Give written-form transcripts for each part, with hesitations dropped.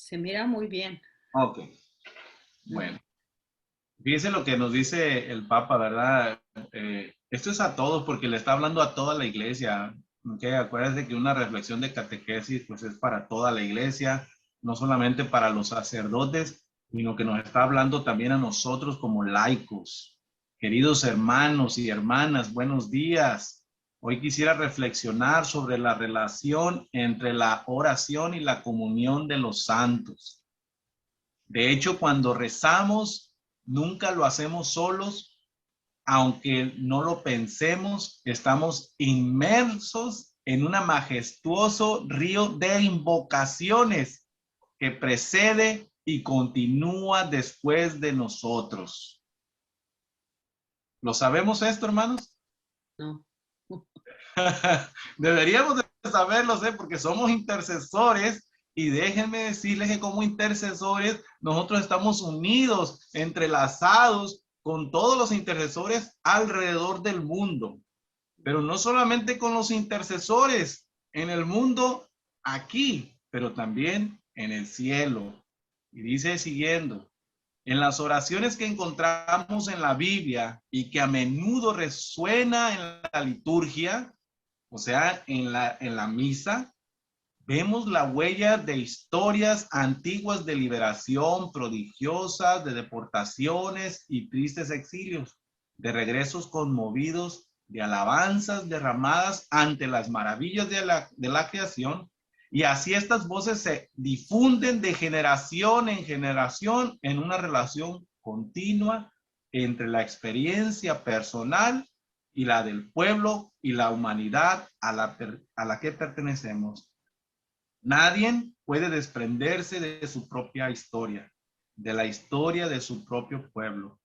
Se mira muy bien. Ok, bueno. Fíjense lo que nos dice el Papa, ¿verdad? Esto es a todos porque le está hablando a toda la iglesia. ¿Ok? Acuérdense que una reflexión de catequesis pues es para toda la iglesia, no solamente para los sacerdotes, sino que nos está hablando también a nosotros como laicos. Queridos hermanos y hermanas, buenos días. Hoy quisiera reflexionar sobre la relación entre la oración y la comunión de los santos. De hecho, cuando rezamos, nunca lo hacemos solos, aunque no lo pensemos, estamos inmersos en un majestuoso río de invocaciones que precede y continúa después de nosotros. ¿Lo sabemos esto, hermanos? No. Deberíamos de saberlo, ¿eh? Porque somos intercesores y déjenme decirles que como intercesores nosotros estamos unidos, entrelazados con todos los intercesores alrededor del mundo. Pero no solamente con los intercesores en el mundo aquí, pero también en el cielo. Y dice siguiendo, en las oraciones que encontramos en la Biblia y que a menudo resuena en la liturgia, o sea, en la misa, vemos la huella de historias antiguas de liberación prodigiosas, de deportaciones y tristes exilios, de regresos conmovidos, de alabanzas derramadas ante las maravillas de la creación. Y así estas voces se difunden de generación en generación en una relación continua entre la experiencia personal y la del pueblo y la humanidad a la que pertenecemos. Nadie puede desprenderse de su propia historia, de la historia de su propio pueblo.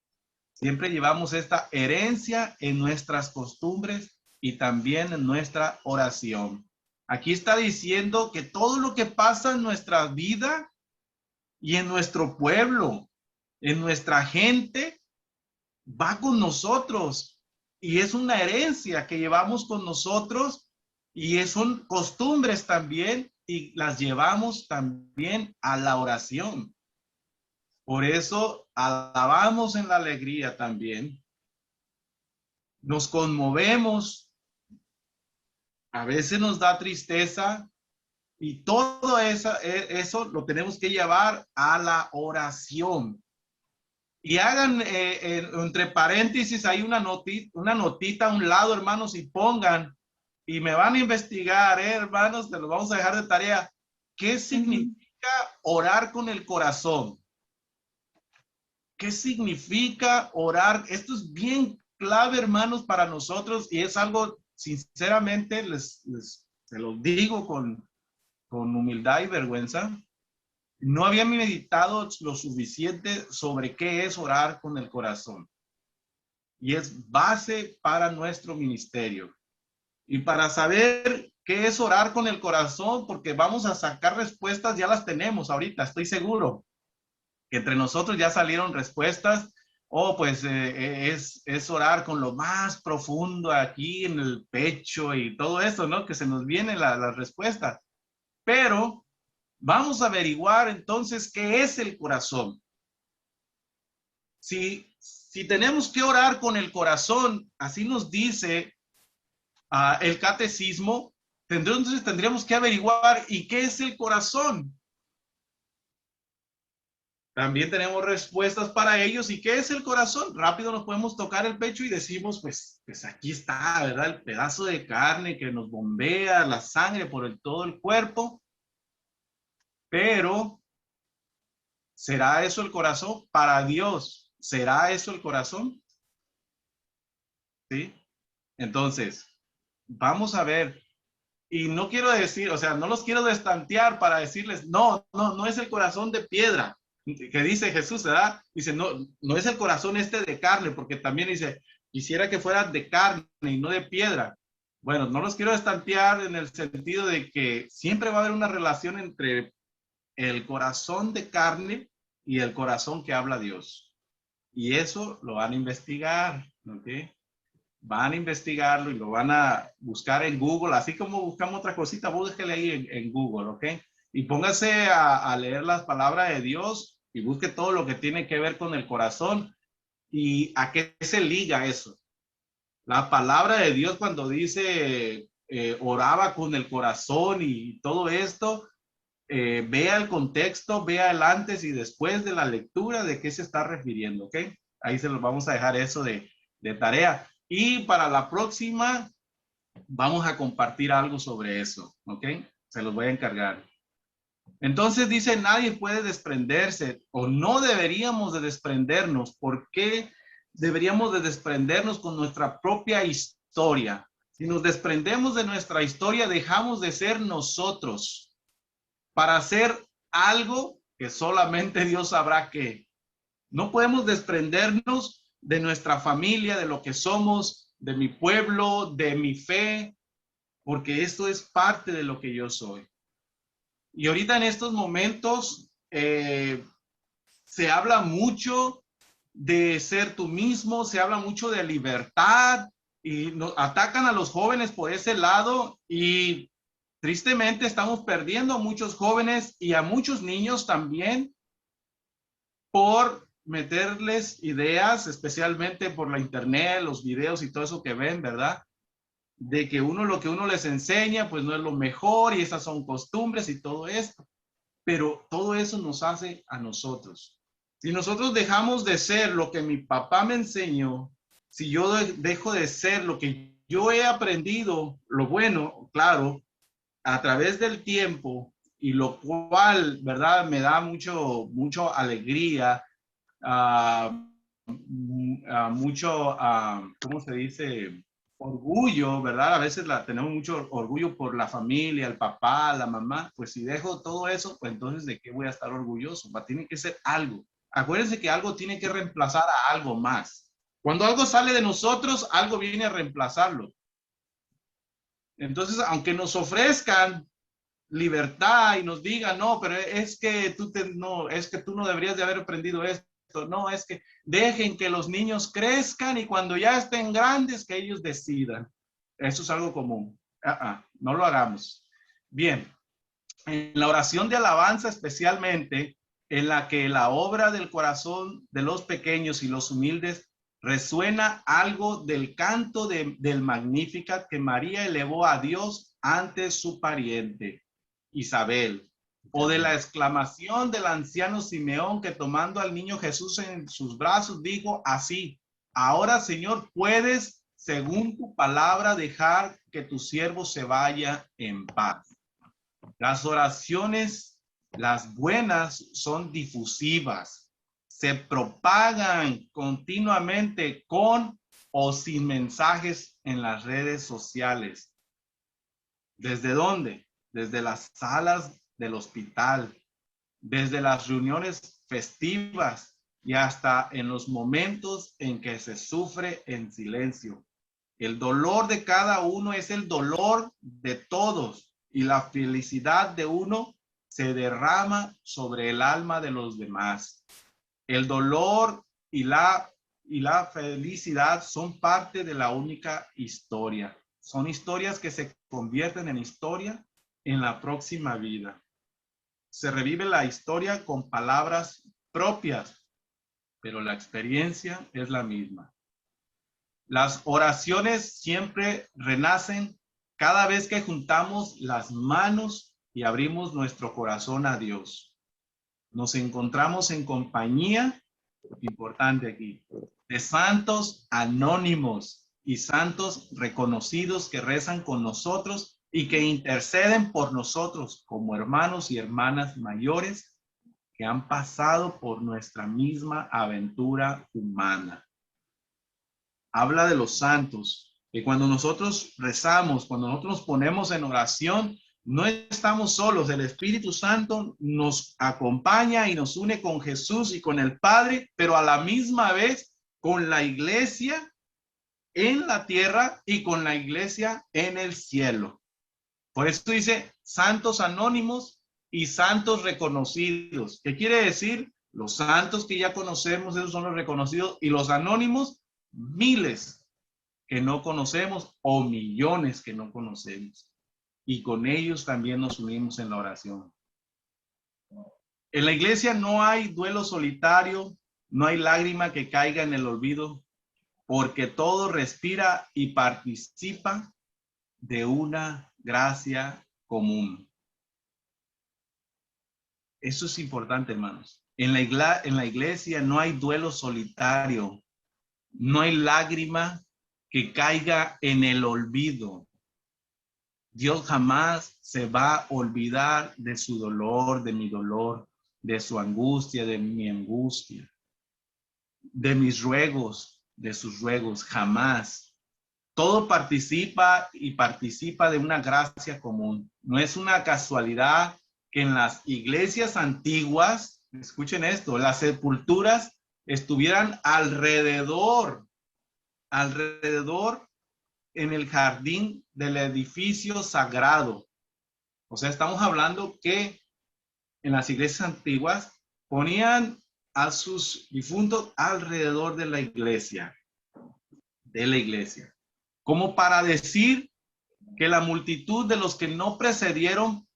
Siempre llevamos esta herencia en nuestras costumbres y también en nuestra oración. Aquí está diciendo que todo lo que pasa en nuestra vida y en nuestro pueblo, en nuestra gente, va con nosotros y es una herencia que llevamos con nosotros y son costumbres también y las llevamos también a la oración. Por eso alabamos en la alegría también, nos conmovemos, a veces nos da tristeza y todo eso lo tenemos que llevar a la oración. Y hagan entre paréntesis hay una notita a un lado, hermanos, y pongan, y me van a investigar, hermanos, te lo vamos a dejar de tarea. ¿Qué significa orar con el corazón? ¿Qué significa orar? Esto es bien clave, hermanos, para nosotros y es algo, sinceramente, se lo digo con humildad y vergüenza. No había meditado lo suficiente sobre qué es orar con el corazón. Y es base para nuestro ministerio. Y para saber qué es orar con el corazón, porque vamos a sacar respuestas, ya las tenemos ahorita, estoy seguro que entre nosotros ya salieron respuestas. Oh, pues es orar con lo más profundo aquí en el pecho y todo eso, ¿no? Que se nos viene la respuesta. Pero vamos a averiguar entonces qué es el corazón. Si tenemos que orar con el corazón, así nos dice el catecismo, entonces tendríamos que averiguar ¿y qué es el corazón? También tenemos respuestas para ellos. ¿Y qué es el corazón? Rápido nos podemos tocar el pecho y decimos, pues aquí está, ¿verdad? El pedazo de carne que nos bombea la sangre por todo el cuerpo. Pero, ¿será eso el corazón? Para Dios, ¿será eso el corazón? ¿Sí? Entonces, vamos a ver. Y no quiero decir, o sea, no los quiero destantear para decirles, no es el corazón de piedra que dice Jesús, ¿verdad? Dice, no es el corazón este de carne, porque también dice, quisiera que fuera de carne y no de piedra. Bueno, no los quiero destantear en el sentido de que siempre va a haber una relación entre el corazón de carne y el corazón que habla Dios. Y eso lo van a investigar, ¿ok? Van a investigarlo y lo van a buscar en Google, así como buscamos otra cosita, búsquele ahí en Google, ¿ok? y póngase a leer las palabras de Dios y busque todo lo que tiene que ver con el corazón y a qué se liga eso. La palabra de Dios cuando dice oraba con el corazón y todo esto, vea el contexto, vea el antes y después de la lectura de qué se está refiriendo, ¿ok? Ahí se los vamos a dejar eso de tarea. Y para la próxima vamos a compartir algo sobre eso, ¿ok? Se los voy a encargar. Entonces dice, nadie puede desprenderse o no deberíamos de desprendernos. ¿Por qué deberíamos de desprendernos con nuestra propia historia? Si nos desprendemos de nuestra historia, dejamos de ser nosotros para hacer algo que solamente Dios sabrá que. No podemos desprendernos de nuestra familia, de lo que somos, de mi pueblo, de mi fe, porque esto es parte de lo que yo soy. Y ahorita en estos momentos se habla mucho de ser tú mismo, se habla mucho de libertad y nos atacan a los jóvenes por ese lado y tristemente estamos perdiendo a muchos jóvenes y a muchos niños también por meterles ideas, especialmente por la internet, los videos y todo eso que ven, ¿verdad? De que lo que uno les enseña, pues no es lo mejor y esas son costumbres y todo esto. Pero todo eso nos hace a nosotros. Si nosotros dejamos de ser lo que mi papá me enseñó, si yo dejo de ser lo que yo he aprendido, lo bueno, claro, a través del tiempo, y lo cual, ¿verdad? Me da mucho alegría, mucho, ¿cómo se dice? Orgullo, ¿verdad? A veces tenemos mucho orgullo por la familia, el papá, la mamá. Pues si dejo todo eso, pues entonces ¿de qué voy a estar orgulloso? Tiene que ser algo. Acuérdense que algo tiene que reemplazar a algo más. Cuando algo sale de nosotros, algo viene a reemplazarlo. Entonces, aunque nos ofrezcan libertad y nos digan, no, pero es que tú no deberías de haber aprendido esto. No, es que dejen que los niños crezcan y cuando ya estén grandes, que ellos decidan. Eso es algo común. No lo hagamos. Bien, en la oración de alabanza especialmente, en la que la obra del corazón de los pequeños y los humildes resuena algo del canto del Magnificat que María elevó a Dios ante su pariente Isabel, o de la exclamación del anciano Simeón que tomando al niño Jesús en sus brazos dijo así: ahora, Señor, puedes, según tu palabra, dejar que tu siervo se vaya en paz. Las oraciones, las buenas, son difusivas, se propagan continuamente con o sin mensajes en las redes sociales. ¿Desde dónde? Desde las salas del hospital, desde las reuniones festivas y hasta en los momentos en que se sufre en silencio. El dolor de cada uno es el dolor de todos y la felicidad de uno se derrama sobre el alma de los demás. El dolor y la felicidad son parte de la única historia. Son historias que se convierten en historia en la próxima vida. Se revive la historia con palabras propias, pero la experiencia es la misma. Las oraciones siempre renacen cada vez que juntamos las manos y abrimos nuestro corazón a Dios. Nos encontramos en compañía, importante aquí, de santos anónimos y santos reconocidos que rezan con nosotros y que interceden por nosotros como hermanos y hermanas mayores que han pasado por nuestra misma aventura humana. Habla de los santos, que cuando nosotros rezamos, cuando nosotros nos ponemos en oración, no estamos solos. El Espíritu Santo nos acompaña y nos une con Jesús y con el Padre, pero a la misma vez con la iglesia en la tierra y con la iglesia en el cielo. Por eso dice santos anónimos y santos reconocidos. ¿Qué quiere decir? Los santos que ya conocemos, esos son los reconocidos, y los anónimos, miles que no conocemos o millones que no conocemos. Y con ellos también nos unimos en la oración. En la iglesia no hay duelo solitario, no hay lágrima que caiga en el olvido, porque todo respira y participa de una gracia común. Eso es importante, hermanos. En la iglesia no hay duelo solitario, no hay lágrima que caiga en el olvido. Dios jamás se va a olvidar de su dolor, de mi dolor, de su angustia, de mi angustia, de mis ruegos, de sus ruegos, jamás. Todo participa y participa de una gracia común. No es una casualidad que en las iglesias antiguas, escuchen esto, las sepulturas estuvieran alrededor en el jardín del edificio sagrado. O sea, estamos hablando que en las iglesias antiguas ponían a sus difuntos alrededor de la iglesia, como para decir que la multitud de los que no precedieron,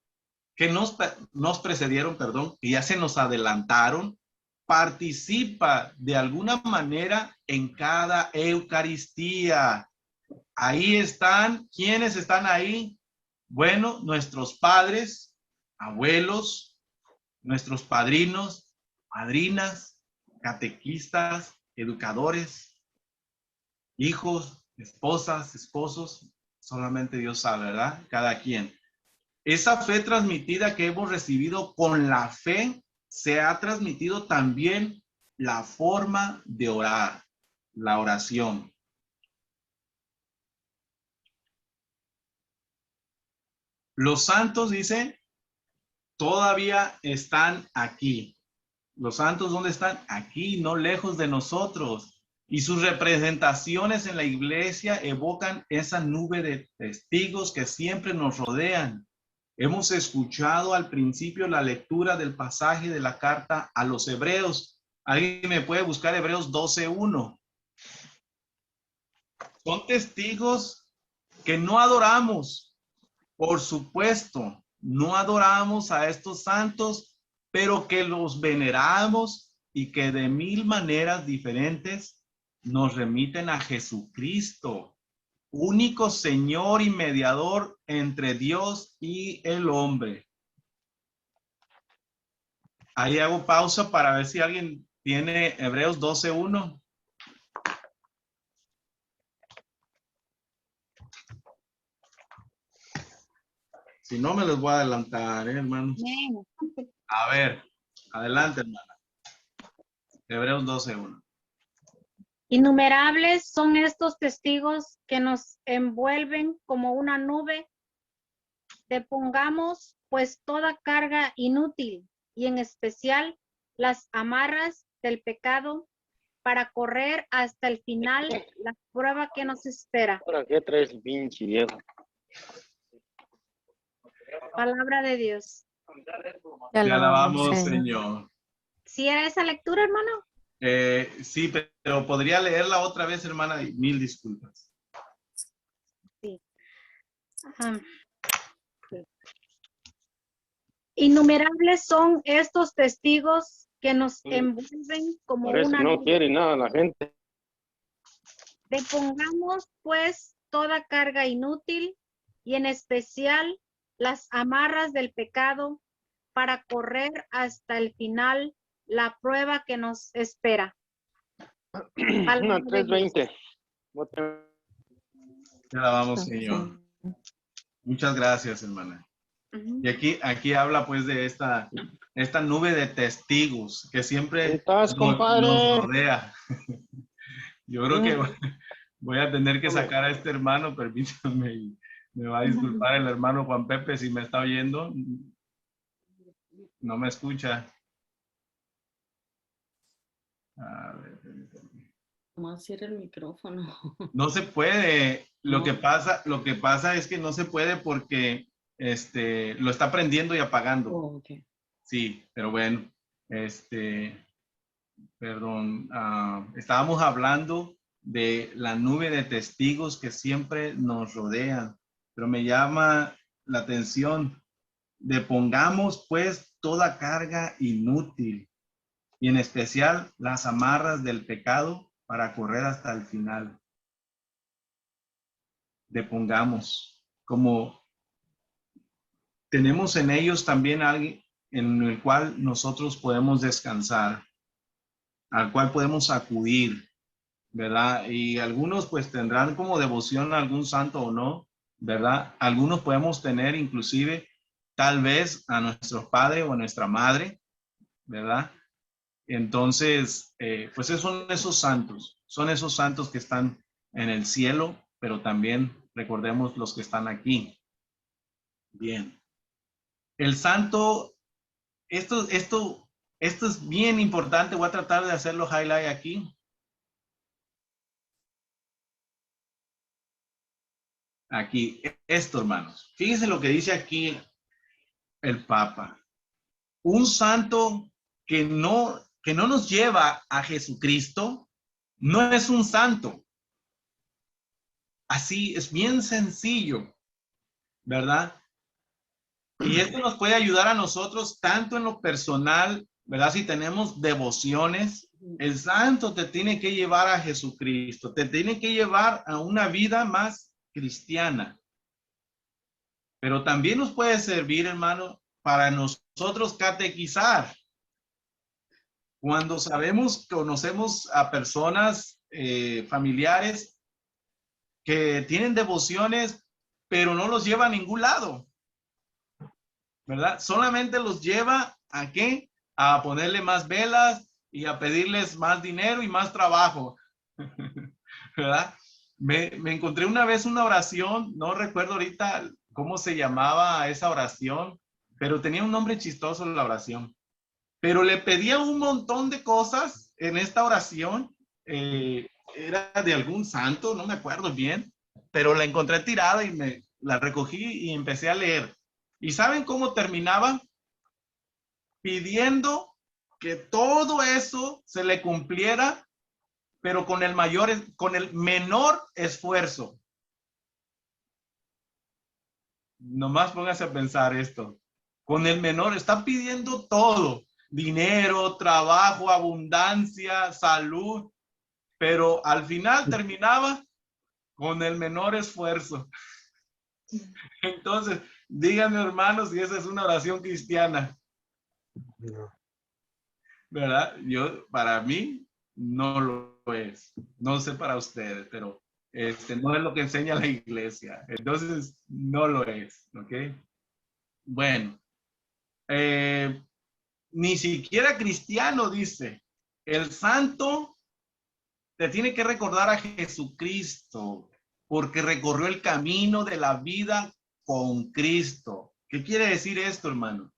que nos precedieron, perdón, que ya se nos adelantaron, participa de alguna manera en cada Eucaristía. Ahí están, ¿quiénes están ahí? Bueno, nuestros padres, abuelos, nuestros padrinos, madrinas, catequistas, educadores, hijos, esposas, esposos, solamente Dios sabe, ¿verdad? Cada quien. Esa fe transmitida que hemos recibido con la fe, se ha transmitido también la forma de orar, la oración. Los santos, dice, todavía están aquí. Los santos, ¿dónde están? Aquí, no lejos de nosotros. Y sus representaciones en la iglesia evocan esa nube de testigos que siempre nos rodean. Hemos escuchado al principio la lectura del pasaje de la carta a los Hebreos. ¿Alguien me puede buscar Hebreos 12:1? Son testigos que no adoramos. Por supuesto, no adoramos a estos santos, pero que los veneramos y que de mil maneras diferentes nos remiten a Jesucristo, único Señor y mediador entre Dios y el hombre. Ahí hago pausa para ver si alguien tiene Hebreos 12:1. Si no, me los voy a adelantar, hermanos. A ver, adelante, hermana. Hebreos 12:1. Innumerables son estos testigos que nos envuelven como una nube. Depongamos pues toda carga inútil y en especial las amarras del pecado para correr hasta el final la prueba que nos espera. ¿Para qué traes el pinche viejo? Palabra de Dios. Te alabamos, Señor. ¿Sí era esa lectura, hermano? Sí, pero podría leerla otra vez, hermana. Mil disculpas. Sí. Innumerables son estos testigos que nos envuelven como Parece una que no nube. quiere nada la gente. Depongamos pues toda carga inútil y en especial las amarras del pecado para correr hasta el final la prueba que nos espera. Una 320. Te alabamos, Señor. Muchas gracias, hermana. Y aquí habla pues de esta nube de testigos que siempre ¿Estás, compadre? nos rodea. Yo creo que voy a tener que sacar a este hermano, permítanme, y me va a disculpar el hermano Juan Pepe si me está oyendo. No me escucha. A ver, permítanme. Nomás cierra el micrófono. No se puede. Lo No. que pasa es que no se puede porque lo está prendiendo y apagando. Oh, okay. Sí, pero bueno, perdón, estábamos hablando de la nube de testigos que siempre nos rodean, pero me llama la atención Depongamos pues toda carga inútil y en especial las amarras del pecado para correr hasta el final. Depongamos, como tenemos en ellos también alguien en el cual nosotros podemos descansar, al cual podemos acudir, ¿verdad? Y algunos pues tendrán como devoción a algún santo o no, ¿verdad? Algunos podemos tener inclusive tal vez a nuestro padre o a nuestra madre, ¿verdad? Entonces, pues son esos santos que están en el cielo, pero también recordemos los que están aquí. Bien. El santo, esto es bien importante, voy a tratar de hacerlo highlight aquí. Aquí, esto, hermanos. Fíjense lo que dice aquí el Papa. Un santo que no nos lleva a Jesucristo, no es un santo. Así es bien sencillo, ¿verdad? Y esto nos puede ayudar a nosotros tanto en lo personal, ¿verdad? Si tenemos devociones, el santo te tiene que llevar a Jesucristo, te tiene que llevar a una vida más cristiana. Pero también nos puede servir, hermano, para nosotros catequizar. Cuando conocemos a personas familiares que tienen devociones, pero no los lleva a ningún lado, ¿verdad? Solamente los lleva ¿a qué? A ponerle más velas y a pedirles más dinero y más trabajo, ¿verdad? Me encontré una vez una oración, no recuerdo ahorita cómo se llamaba esa oración, pero tenía un nombre chistoso la oración. Pero le pedía un montón de cosas en esta oración. Era de algún santo, no me acuerdo bien, pero la encontré tirada y la recogí y empecé a leer. ¿Y saben cómo terminaba? Pidiendo que todo eso se le cumpliera, pero con el menor esfuerzo. Nomás póngase a pensar esto. Con el menor, está pidiendo todo. Dinero, trabajo, abundancia, salud, pero al final terminaba con el menor esfuerzo. Entonces, díganme, hermanos, si esa es una oración cristiana. No. ¿Verdad? Para mí, no lo es. No sé para ustedes, pero no es lo que enseña la iglesia. Entonces, no lo es, ¿ok? Bueno, ni siquiera cristiano dice, el santo te tiene que recordar a Jesucristo, porque recorrió el camino de la vida con Cristo. ¿Qué quiere decir esto, hermano?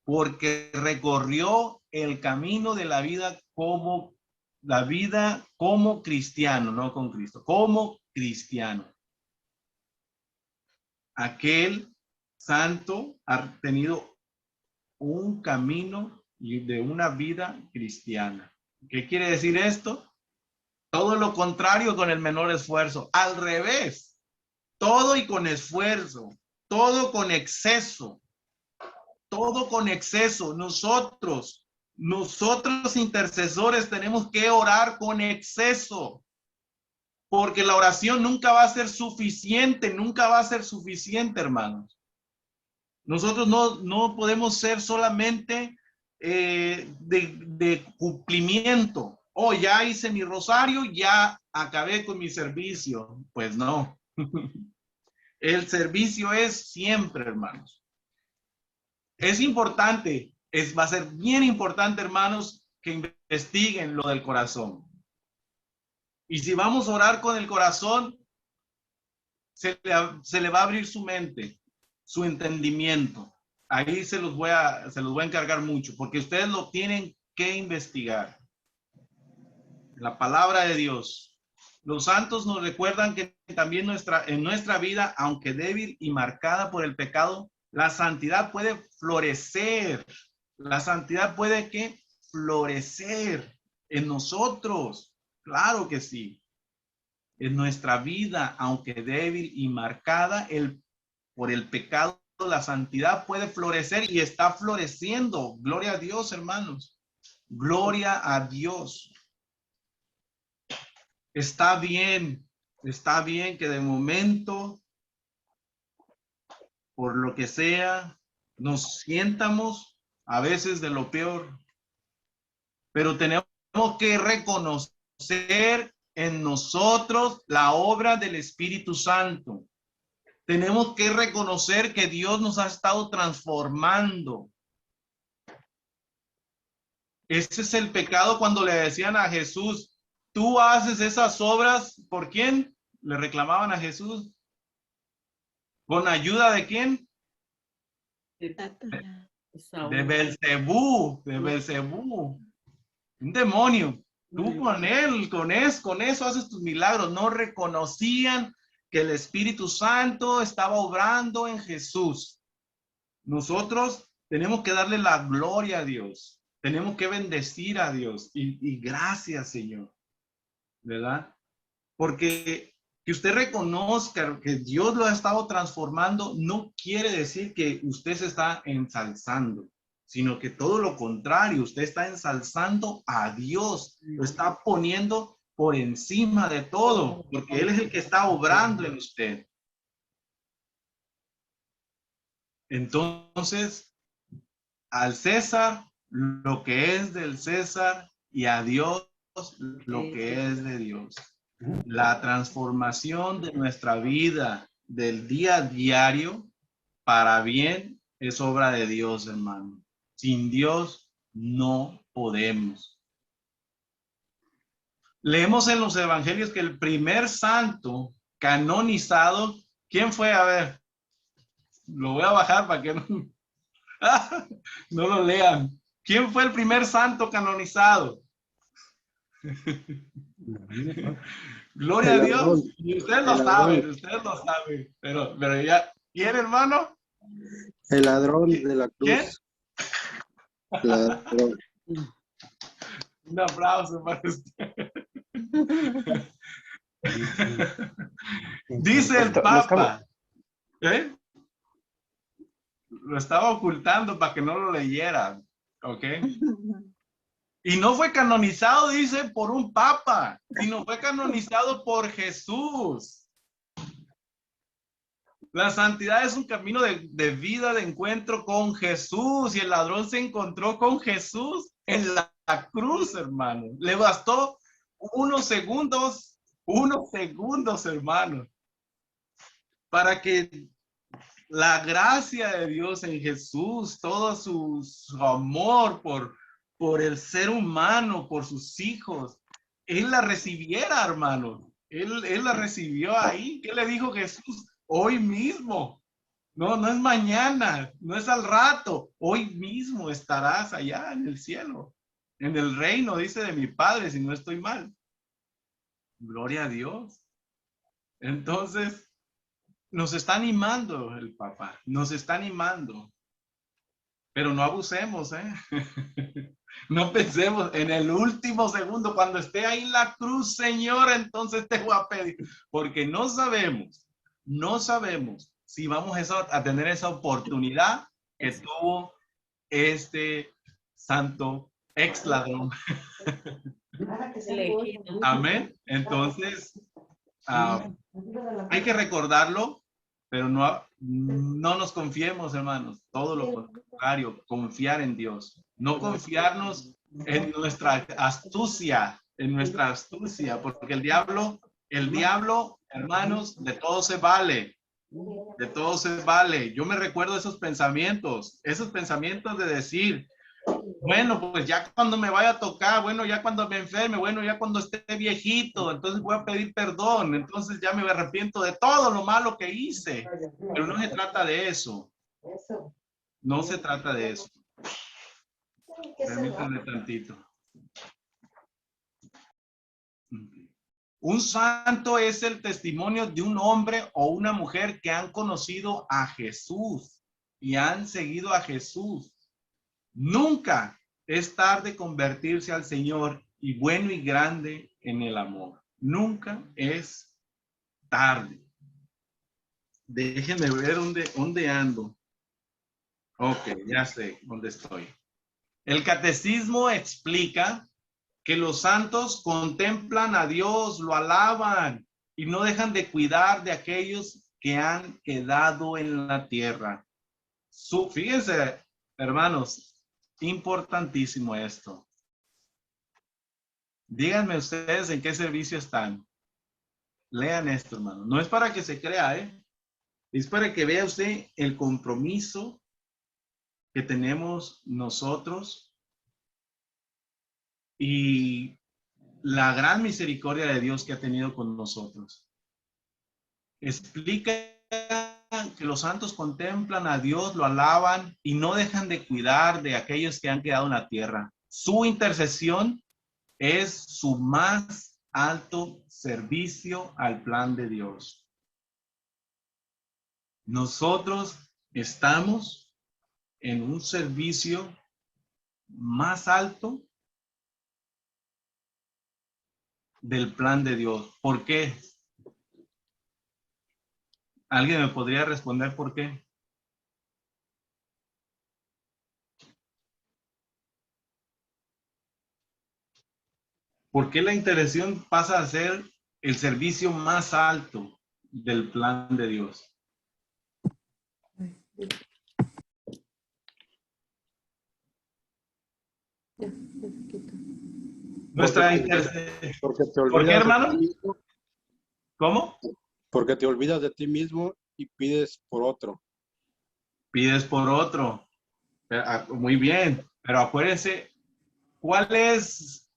Porque recorrió el camino de la vida como cristiano, no con Cristo, como cristiano. Aquel santo ha tenido un camino de una vida cristiana. ¿Qué quiere decir esto? Todo lo contrario con el menor esfuerzo. Al revés, todo y con esfuerzo, todo con exceso. Todo con exceso. Nosotros intercesores tenemos que orar con exceso, porque la oración nunca va a ser suficiente, hermanos. Nosotros no podemos ser solamente de cumplimiento. Oh, ya hice mi rosario, ya acabé con mi servicio. Pues no. El servicio es siempre, hermanos. Es importante, va a ser bien importante, hermanos, que investiguen lo del corazón. Y si vamos a orar con el corazón, se le va a abrir su mente, su entendimiento. Ahí se los voy a encargar mucho, porque ustedes lo tienen que investigar. La palabra de Dios. Los santos nos recuerdan que también en nuestra vida, aunque débil y marcada por el pecado, la santidad puede florecer. La santidad puede ¿qué? Florecer en nosotros. Claro que sí. En nuestra vida, aunque débil y marcada por el pecado, la santidad puede florecer y está floreciendo. Gloria a Dios, hermanos. Gloria a Dios. Está bien que de momento, por lo que sea, nos sientamos a veces de lo peor, pero tenemos que reconocer en nosotros la obra del Espíritu Santo. Tenemos que reconocer que Dios nos ha estado transformando. Ese es el pecado cuando le decían a Jesús, tú haces esas obras, ¿por quién? Le reclamaban a Jesús. ¿Con ayuda de quién? De Belcebú, de Belcebú. Un demonio. Tú con él, con eso haces tus milagros. No reconocían que el Espíritu Santo estaba obrando en Jesús. Nosotros tenemos que darle la gloria a Dios. Tenemos que bendecir a Dios. Y gracias, Señor. ¿Verdad? Porque que usted reconozca que Dios lo ha estado transformando no quiere decir que usted se está ensalzando, sino que todo lo contrario, usted está ensalzando a Dios, lo está poniendo por encima de todo, porque Él es el que está obrando en usted. Entonces, al César lo que es del César y a Dios lo que es de Dios. La transformación de nuestra vida del día a diario para bien es obra de Dios, hermano. Sin Dios no podemos. Leemos en los evangelios que el primer santo canonizado, ¿quién fue? A ver, lo voy a bajar para que no lo lean. ¿Quién fue el primer santo canonizado? Gloria a Dios. Y ustedes lo saben, pero ya, ¿quién, hermano? El ladrón de la cruz. ¿Quién? Ladrón. Un aplauso para usted. Dice el Papa. ¿Eh? Lo estaba ocultando para que no lo leyeran. ¿Ok? Y no fue canonizado, dice, por un papa, sino fue canonizado por Jesús. La santidad es un camino de vida, de encuentro con Jesús. Y el ladrón se encontró con Jesús en la cruz, hermano. Le bastó unos segundos, hermano, para que la gracia de Dios en Jesús, todo su amor por el ser humano, por sus hijos, Él la recibiera, hermano. Él la recibió ahí. ¿Qué le dijo Jesús? Hoy mismo. No es mañana, no es al rato. Hoy mismo estarás allá en el cielo. En el reino, dice, de mi Padre, si no estoy mal. Gloria a Dios. Entonces, nos está animando el Papa. Nos está animando. Pero no abusemos, ¿eh? No pensemos en el último segundo, cuando esté ahí en la cruz, Señor, entonces te voy a pedir, porque no sabemos si vamos a tener esa oportunidad que tuvo este santo ex ladrón. Amén. Entonces, hay que recordarlo, pero no nos confiemos, hermanos. Todo lo contrario, confiar en Dios. No confiarnos en nuestra astucia, porque el diablo, hermanos, de todo se vale. De todo se vale. Yo me recuerdo esos pensamientos de decir, bueno, pues ya cuando me vaya a tocar, bueno, ya cuando me enferme, bueno, ya cuando esté viejito, entonces voy a pedir perdón, entonces ya me arrepiento de todo lo malo que hice. Pero no se trata de eso. No se trata de eso. Permítanme tantito. Un santo es el testimonio de un hombre o una mujer que han conocido a Jesús y han seguido a Jesús. Nunca es tarde convertirse al Señor y bueno y grande en el amor. Nunca es tarde. Déjenme ver dónde ando. Ok, ya sé dónde estoy. El catecismo explica que los santos contemplan a Dios, lo alaban y no dejan de cuidar de aquellos que han quedado en la tierra. Fíjense, hermanos, importantísimo esto. Díganme ustedes en qué servicio están. Lean esto, hermano. No es para que se crea, es para que vea usted el compromiso que tenemos nosotros y la gran misericordia de Dios que ha tenido con nosotros. Explica que los santos contemplan a Dios, lo alaban y no dejan de cuidar de aquellos que han quedado en la tierra. Su intercesión es su más alto servicio al plan de Dios. Nosotros estamos en un servicio más alto del plan de Dios. ¿Por qué? ¿Alguien me podría responder por qué? ¿Por qué la intercesión pasa a ser el servicio más alto del plan de Dios? Nuestra intercesión. Porque te ¿Por qué, olvidas de hermano? ti mismo, ¿Cómo? porque te olvidas de ti mismo y pides por otro. Pides por otro. Muy bien, pero acuérdense, ¿cuál es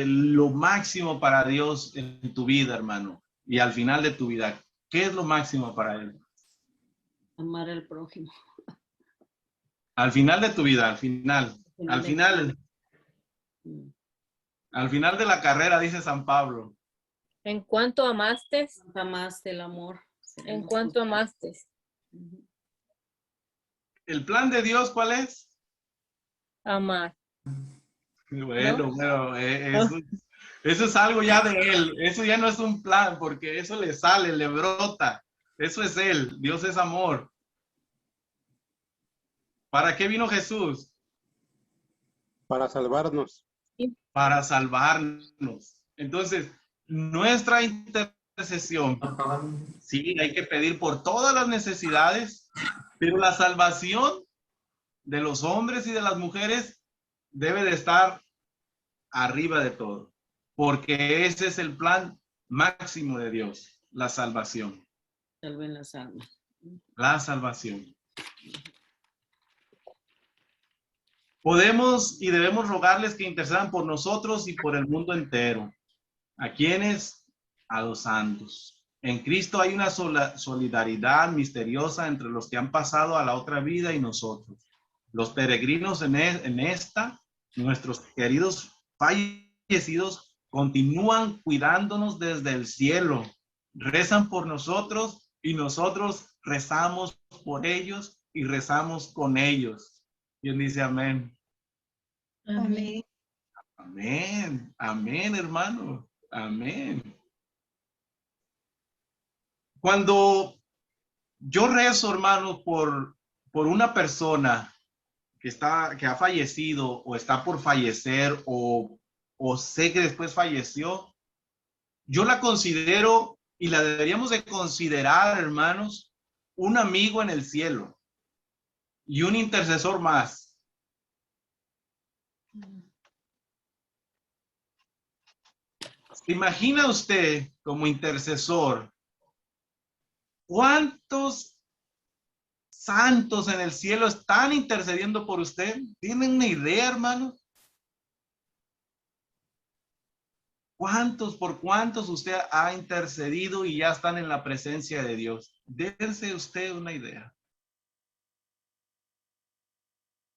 lo máximo para Dios en tu vida, hermano? Y al final de tu vida, ¿qué es lo máximo para Él? Amar al prójimo. Al final de tu vida, al final de la carrera, dice San Pablo. En cuanto amaste, Jamás el amor. en cuanto amaste. ¿El plan de Dios cuál es? Amar. Bueno, eso es algo ya de Él. Eso ya no es un plan, porque eso le sale, le brota. Eso es Él. Dios es amor. ¿Para qué vino Jesús? Para salvarnos. Para salvarnos. Entonces, nuestra intercesión, sí, hay que pedir por todas las necesidades, pero la salvación de los hombres y de las mujeres debe de estar arriba de todo, porque ese es el plan máximo de Dios, la salvación. Salven las almas. La salvación. Podemos y debemos rogarles que intercedan por nosotros y por el mundo entero. ¿A quiénes? A los santos. En Cristo hay una solidaridad misteriosa entre los que han pasado a la otra vida y nosotros. Los peregrinos en esta, nuestros queridos fallecidos, continúan cuidándonos desde el cielo. Rezan por nosotros y nosotros rezamos por ellos y rezamos con ellos. ¿Quién dice amén? Amén. Amén. Amén, hermano. Amén. Cuando yo rezo, hermano, por una persona que ha fallecido o está por fallecer o sé que después falleció, yo la considero y la deberíamos de considerar, hermanos, un amigo en el cielo y un intercesor más. ¿Se imagina usted como intercesor cuántos santos en el cielo están intercediendo por usted? ¿Tienen una idea, hermano? Por cuántos usted ha intercedido y ya están en la presencia de Dios? Dése usted una idea.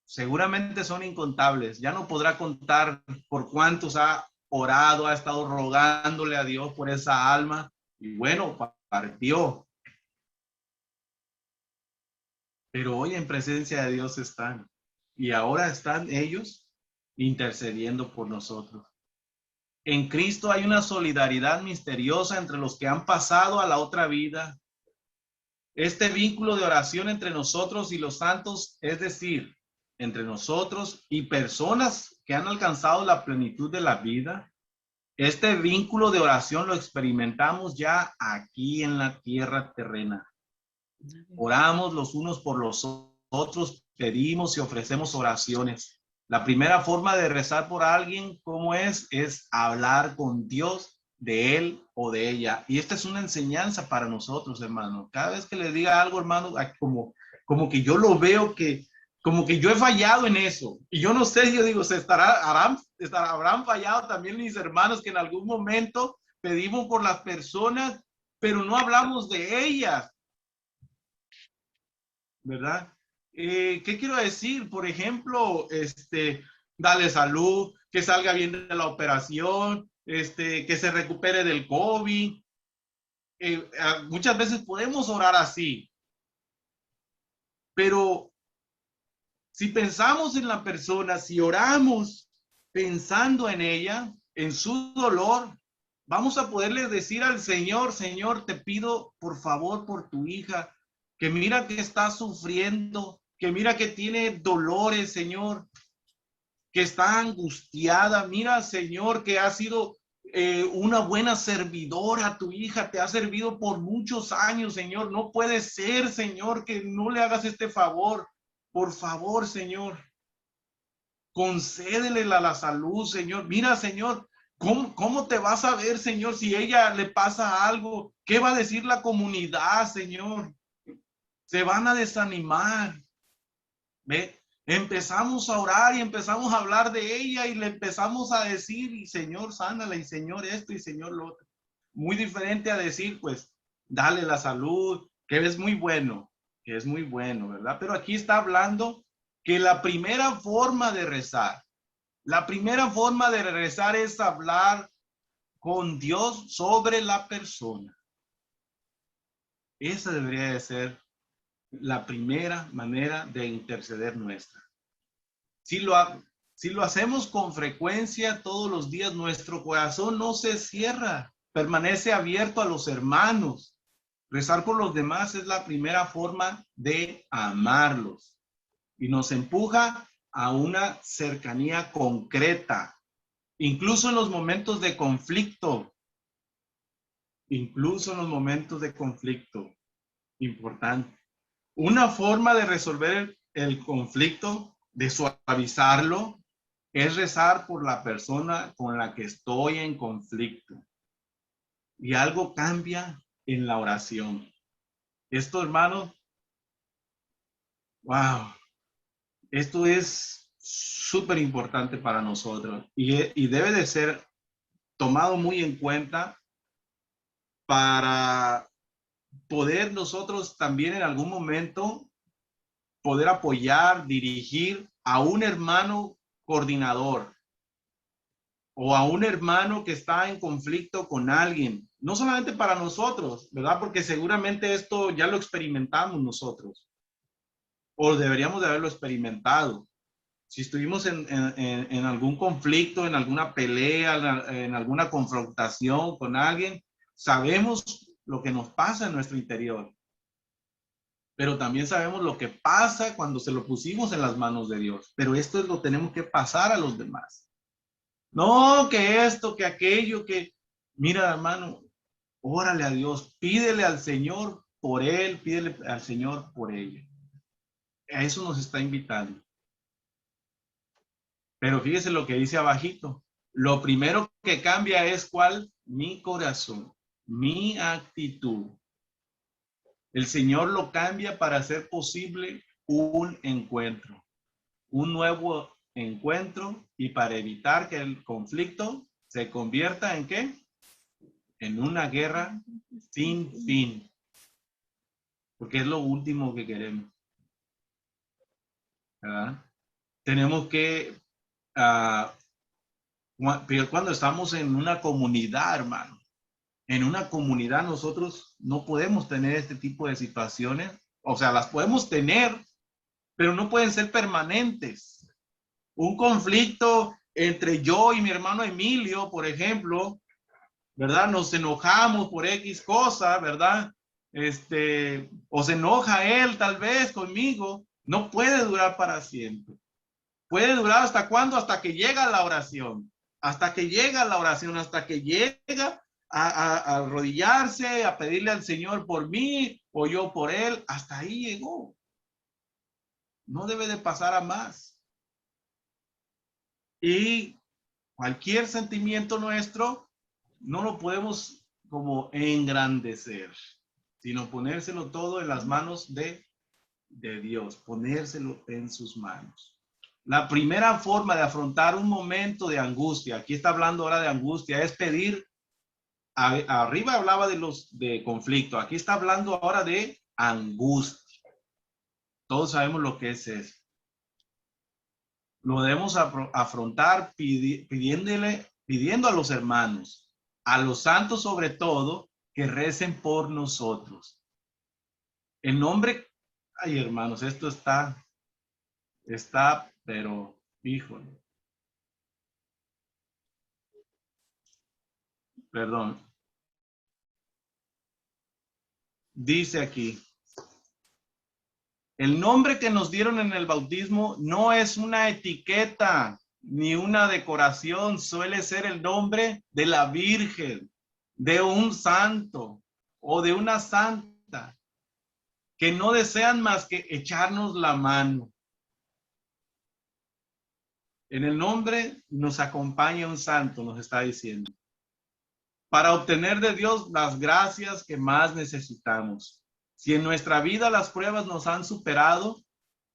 Seguramente son incontables. Ya no podrá contar por cuántos ha orado, ha estado rogándole a Dios por esa alma. Y bueno, partió. Pero hoy en presencia de Dios están. Y ahora están ellos intercediendo por nosotros. En Cristo hay una solidaridad misteriosa entre los que han pasado a la otra vida Este vínculo de oración entre nosotros y los santos, es decir, entre nosotros y personas que han alcanzado la plenitud de la vida, este vínculo de oración lo experimentamos ya aquí en la tierra terrena. Oramos los unos por los otros, pedimos y ofrecemos oraciones. La primera forma de rezar por alguien, ¿cómo es? Es hablar con Dios de él o de ella. Y esta es una enseñanza para nosotros, hermano. Cada vez que le diga algo, hermano, como que yo lo veo que, como que yo he fallado en eso. Y yo no sé, yo digo, habrán fallado también mis hermanos que en algún momento pedimos por las personas, pero no hablamos de ellas. ¿Verdad? ¿Qué quiero decir? Por ejemplo, dale salud, que salga bien de la operación, que se recupere del COVID. Muchas veces podemos orar así, pero si pensamos en la persona, si oramos pensando en ella, en su dolor, vamos a poderle decir al Señor, Señor, te pido por favor por tu hija, que mira que está sufriendo, que mira que tiene dolores, Señor, que está angustiada. Mira, Señor, que ha sido una buena servidora, tu hija te ha servido por muchos años, Señor. No puede ser, Señor, que no le hagas este favor. Por favor, Señor, concédele la salud, Señor. Mira, Señor, ¿cómo te vas a ver, Señor, si ella le pasa algo? ¿Qué va a decir la comunidad, Señor? Se van a desanimar. ¿Ve? Empezamos a orar y empezamos a hablar de ella y le empezamos a decir, y Señor, sánala, y Señor esto, y Señor lo otro. Muy diferente a decir, pues, dale la salud, que es muy bueno, ¿verdad? Pero aquí está hablando que la primera forma de rezar es hablar con Dios sobre la persona. Esa debería de ser la primera manera de interceder nuestra. Si lo hacemos con frecuencia todos los días, nuestro corazón no se cierra, permanece abierto a los hermanos. Rezar por los demás es la primera forma de amarlos y nos empuja a una cercanía concreta, incluso en los momentos de conflicto. Importante. Una forma de resolver el conflicto, de suavizarlo, es rezar por la persona con la que estoy en conflicto. Y algo cambia en la oración. Esto, hermano, wow, esto es súper importante para nosotros y debe de ser tomado muy en cuenta para poder nosotros también en algún momento poder apoyar, dirigir a un hermano coordinador o a un hermano que está en conflicto con alguien, no solamente para nosotros, ¿verdad? Porque seguramente esto ya lo experimentamos nosotros o deberíamos de haberlo experimentado. Si estuvimos en algún conflicto, en alguna pelea, en alguna confrontación con alguien, sabemos lo que nos pasa en nuestro interior. Pero también sabemos lo que pasa cuando se lo pusimos en las manos de Dios. Pero esto es lo que tenemos que pasar a los demás. No que esto, que aquello, que... Mira, hermano, órale a Dios, pídele al Señor por él, pídele al Señor por ella. A eso nos está invitando. Pero fíjese lo que dice abajito. Lo primero que cambia es ¿cuál? Mi corazón, mi actitud. El Señor lo cambia para hacer posible un encuentro, un nuevo encuentro y para evitar que el conflicto se convierta en ¿qué? En una guerra sin fin. Porque es lo último que queremos. ¿Verdad? Tenemos que, cuando estamos en una comunidad, hermano, en una comunidad nosotros no podemos tener este tipo de situaciones. O sea, las podemos tener, pero no pueden ser permanentes. Un conflicto entre yo y mi hermano Emilio, por ejemplo, ¿verdad? Nos enojamos por X cosa, ¿verdad? o se enoja él tal vez conmigo, no puede durar para siempre. Puede durar ¿hasta cuándo? Hasta que llega la oración. Hasta que llega la oración, hasta que llega a arrodillarse, a pedirle al Señor por mí o yo por él. Hasta ahí llegó. No debe de pasar a más. Y cualquier sentimiento nuestro no lo podemos como engrandecer, sino ponérselo todo en las manos de Dios, ponérselo en sus manos. La primera forma de afrontar un momento de angustia, aquí está hablando ahora de angustia, es pedir. Arriba hablaba de conflicto, aquí está hablando ahora de angustia. Todos sabemos lo que es eso. Lo debemos afrontar pidiendo a los hermanos, a los santos sobre todo, que recen por nosotros. En nombre, ay hermanos, esto está, pero híjole. Perdón. Dice aquí, el nombre que nos dieron en el bautismo no es una etiqueta ni una decoración, suele ser el nombre de la Virgen, de un santo o de una santa, que no desean más que echarnos la mano. En el nombre nos acompaña un santo, nos está diciendo, para obtener de Dios las gracias que más necesitamos. Si en nuestra vida las pruebas nos han superado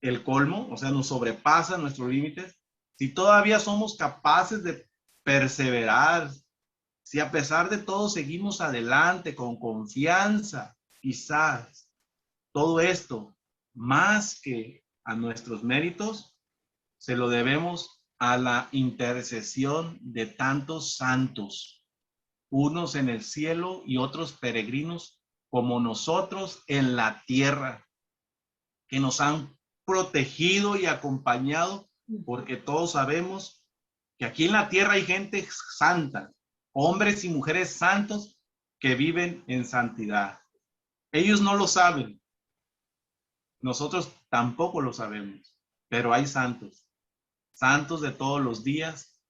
el colmo, o sea, nos sobrepasan nuestros límites, si todavía somos capaces de perseverar, si a pesar de todo seguimos adelante con confianza, quizás todo esto, más que a nuestros méritos, se lo debemos a la intercesión de tantos santos, unos en el cielo y otros peregrinos como nosotros en la tierra, que nos han protegido y acompañado, porque todos sabemos que aquí en la tierra hay gente santa, hombres y mujeres santos que viven en santidad. Ellos no lo saben, nosotros tampoco lo sabemos, pero hay santos, santos de todos los días,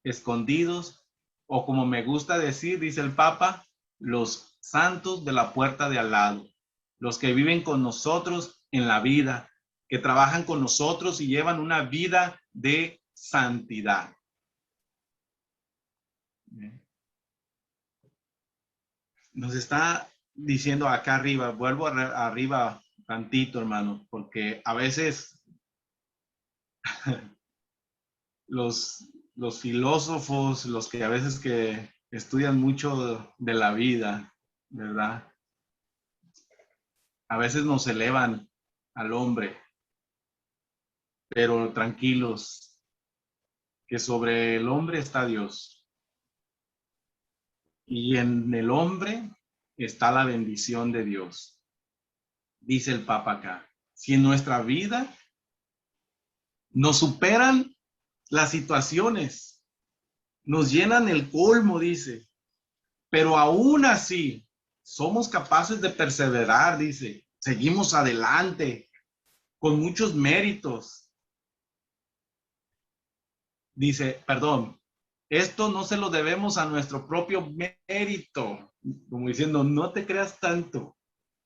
escondidos, o como me gusta decir, dice el Papa, los santos de la puerta de al lado, los que viven con nosotros en la vida, que trabajan con nosotros y llevan una vida de santidad. Nos está diciendo acá arriba, vuelvo arriba tantito, hermano, porque a veces los filósofos, los que a veces que estudian mucho de la vida, ¿verdad? A veces nos elevan al hombre, pero tranquilos, que sobre el hombre está Dios. Y en el hombre está la bendición de Dios. Dice el Papa acá, si en nuestra vida nos superan las situaciones, nos llenan el colmo, dice, pero aún así somos capaces de perseverar, dice, seguimos adelante con muchos méritos. Dice, perdón, esto no se lo debemos a nuestro propio mérito, como diciendo, no te creas tanto,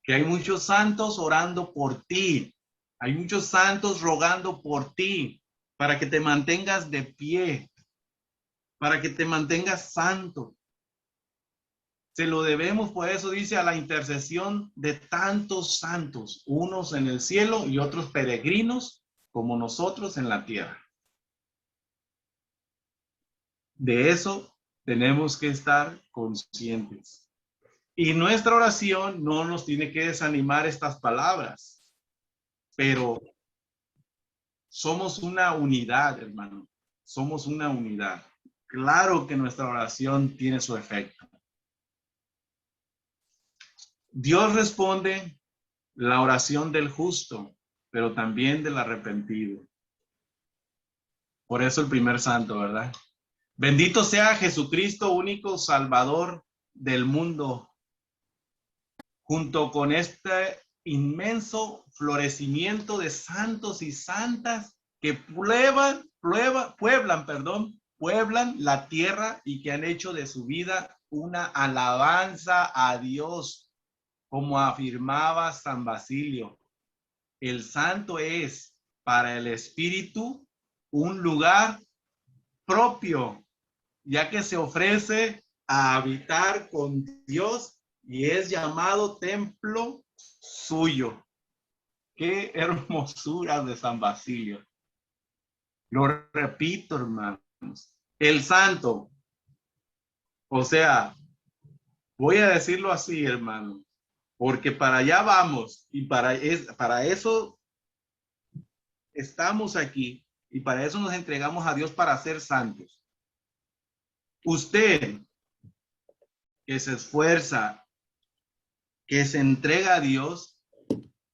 que hay muchos santos orando por ti, hay muchos santos rogando por ti, para que te mantengas de pie, para que te mantengas santo. Se lo debemos, por eso dice, a la intercesión de tantos santos, unos en el cielo y otros peregrinos como nosotros en la tierra. De eso tenemos que estar conscientes. Y nuestra oración no nos tiene que desanimar estas palabras, pero somos una unidad, hermano. Somos una unidad. Claro que nuestra oración tiene su efecto. Dios responde la oración del justo, pero también del arrepentido. Por eso el primer santo, ¿verdad? Bendito sea Jesucristo, único Salvador del mundo. junto con este inmenso florecimiento de santos y santas que pueblan la tierra y que han hecho de su vida una alabanza a Dios, como afirmaba San Basilio. El santo es para el espíritu un lugar propio, ya que se ofrece a habitar con Dios y es llamado templo suyo. Qué hermosura de San Basilio. Lo repito, hermanos. El santo, o sea, voy a decirlo así, hermano, porque para allá vamos y para eso estamos aquí y para eso nos entregamos a Dios para ser santos. Usted que se esfuerza, que se entrega a Dios,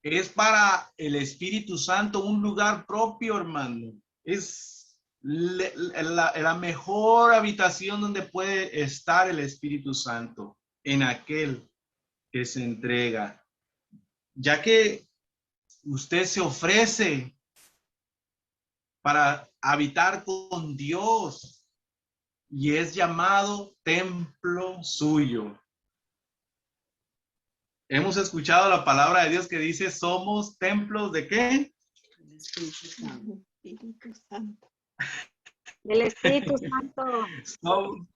es para el Espíritu Santo un lugar propio, hermano. Es la mejor habitación donde puede estar el Espíritu Santo, en aquel que se entrega. Ya que usted se ofrece para habitar con Dios y es llamado templo suyo. Hemos escuchado la palabra de Dios que dice, somos templos ¿de qué? El Espíritu Santo. Espíritu Santo. El Espíritu Santo.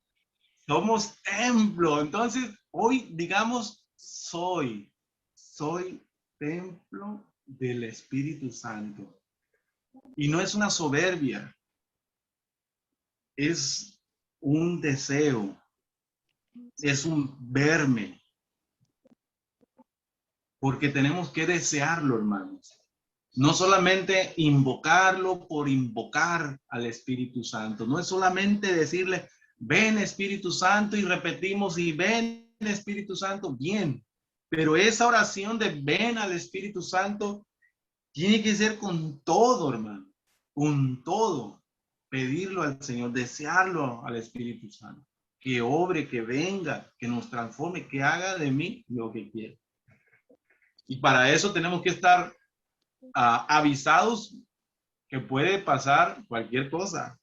Somos templo. Entonces, hoy digamos, soy templo del Espíritu Santo. Y no es una soberbia, es un deseo, es un verme. Porque tenemos que desearlo, hermanos. No solamente invocarlo por invocar al Espíritu Santo. No es solamente decirle, ven Espíritu Santo y repetimos y ven Espíritu Santo, bien. Pero esa oración de ven al Espíritu Santo tiene que ser con todo, hermano. Con todo. Pedirlo al Señor, desearlo al Espíritu Santo. Que obre, que venga, que nos transforme, que haga de mí lo que quiere. Y para eso tenemos que estar avisados que puede pasar cualquier cosa,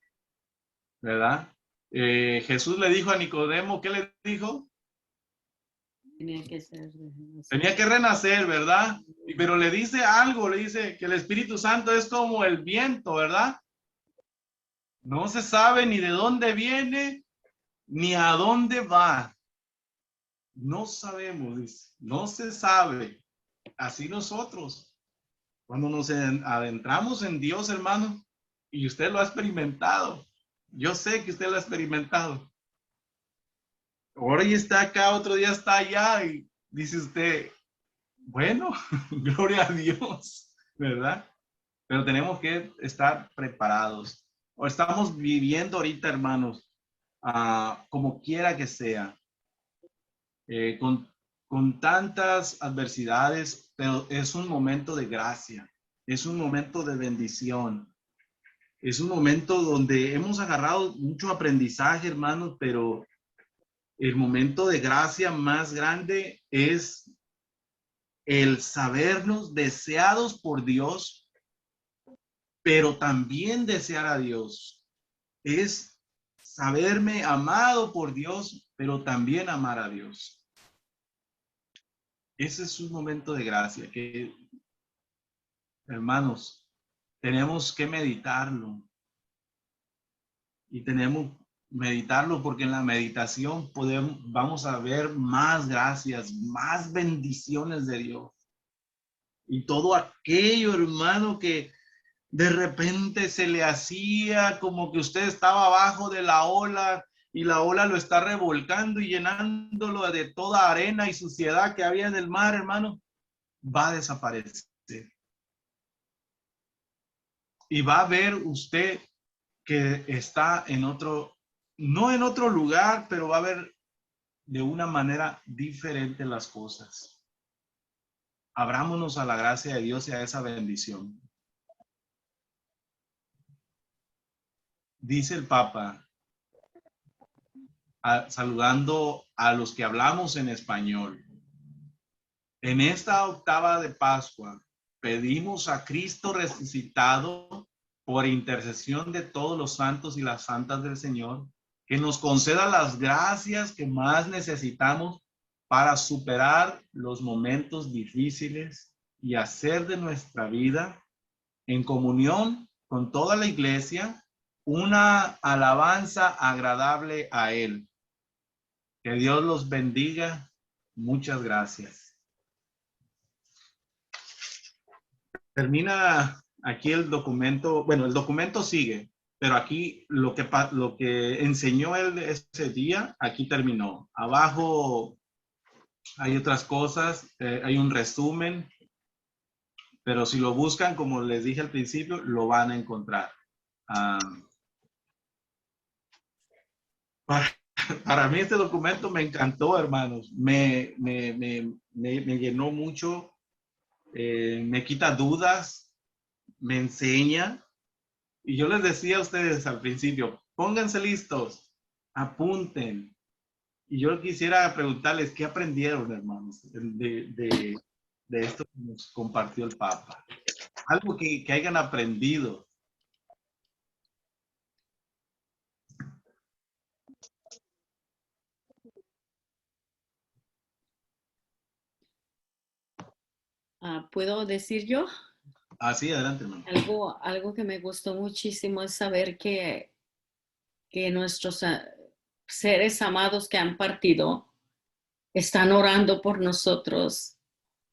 ¿verdad? Jesús le dijo a Nicodemo, ¿qué le dijo? Tenía que ser. Tenía que renacer, ¿verdad? Pero le dice algo, le dice que el Espíritu Santo es como el viento, ¿verdad? No se sabe ni de dónde viene, ni a dónde va. No sabemos, dice, no se sabe. Así nosotros, cuando nos adentramos en Dios, hermano, y usted lo ha experimentado, yo sé que usted lo ha experimentado. Hoy está acá, otro día está allá y dice usted, bueno, gloria a Dios, ¿verdad? Pero tenemos que estar preparados. O estamos viviendo ahorita, hermanos, como quiera que sea, con tantas adversidades, pero es un momento de gracia, es un momento de bendición, es un momento donde hemos agarrado mucho aprendizaje, hermanos, pero el momento de gracia más grande es el sabernos deseados por Dios, pero también desear a Dios. Es saberme amado por Dios, pero también amar a Dios. Ese es un momento de gracia que, hermanos, tenemos que meditarlo. Y tenemos que meditarlo porque en la meditación vamos a ver más gracias, más bendiciones de Dios. Y todo aquello, hermano, que de repente se le hacía como que usted estaba abajo de la ola y la ola lo está revolcando y llenándolo de toda arena y suciedad que había en el mar, hermano, va a desaparecer. Y va a ver usted que está en otro, no en otro lugar, pero va a ver de una manera diferente las cosas. Abrámonos a la gracia de Dios y a esa bendición. Dice el Papa, saludando a los que hablamos en español. En esta octava de Pascua, pedimos a Cristo resucitado por intercesión de todos los santos y las santas del Señor, que nos conceda las gracias que más necesitamos para superar los momentos difíciles y hacer de nuestra vida, en comunión con toda la iglesia, una alabanza agradable a Él. Que Dios los bendiga. Muchas gracias. Termina aquí el documento. Bueno, el documento sigue, pero aquí lo que enseñó él ese día, aquí terminó. Abajo hay otras cosas, hay un resumen, pero si lo buscan, como les dije al principio, lo van a encontrar. Para mí este documento me encantó, hermanos. Me llenó mucho. Me quita dudas, me enseña. Y yo les decía a ustedes al principio, pónganse listos, apunten. Y yo quisiera preguntarles, ¿qué aprendieron, hermanos, de esto que nos compartió el Papa? Algo que hayan aprendido. ¿Puedo decir yo? Así, adelante, hermano. Algo que me gustó muchísimo es saber que nuestros seres amados que han partido están orando por nosotros.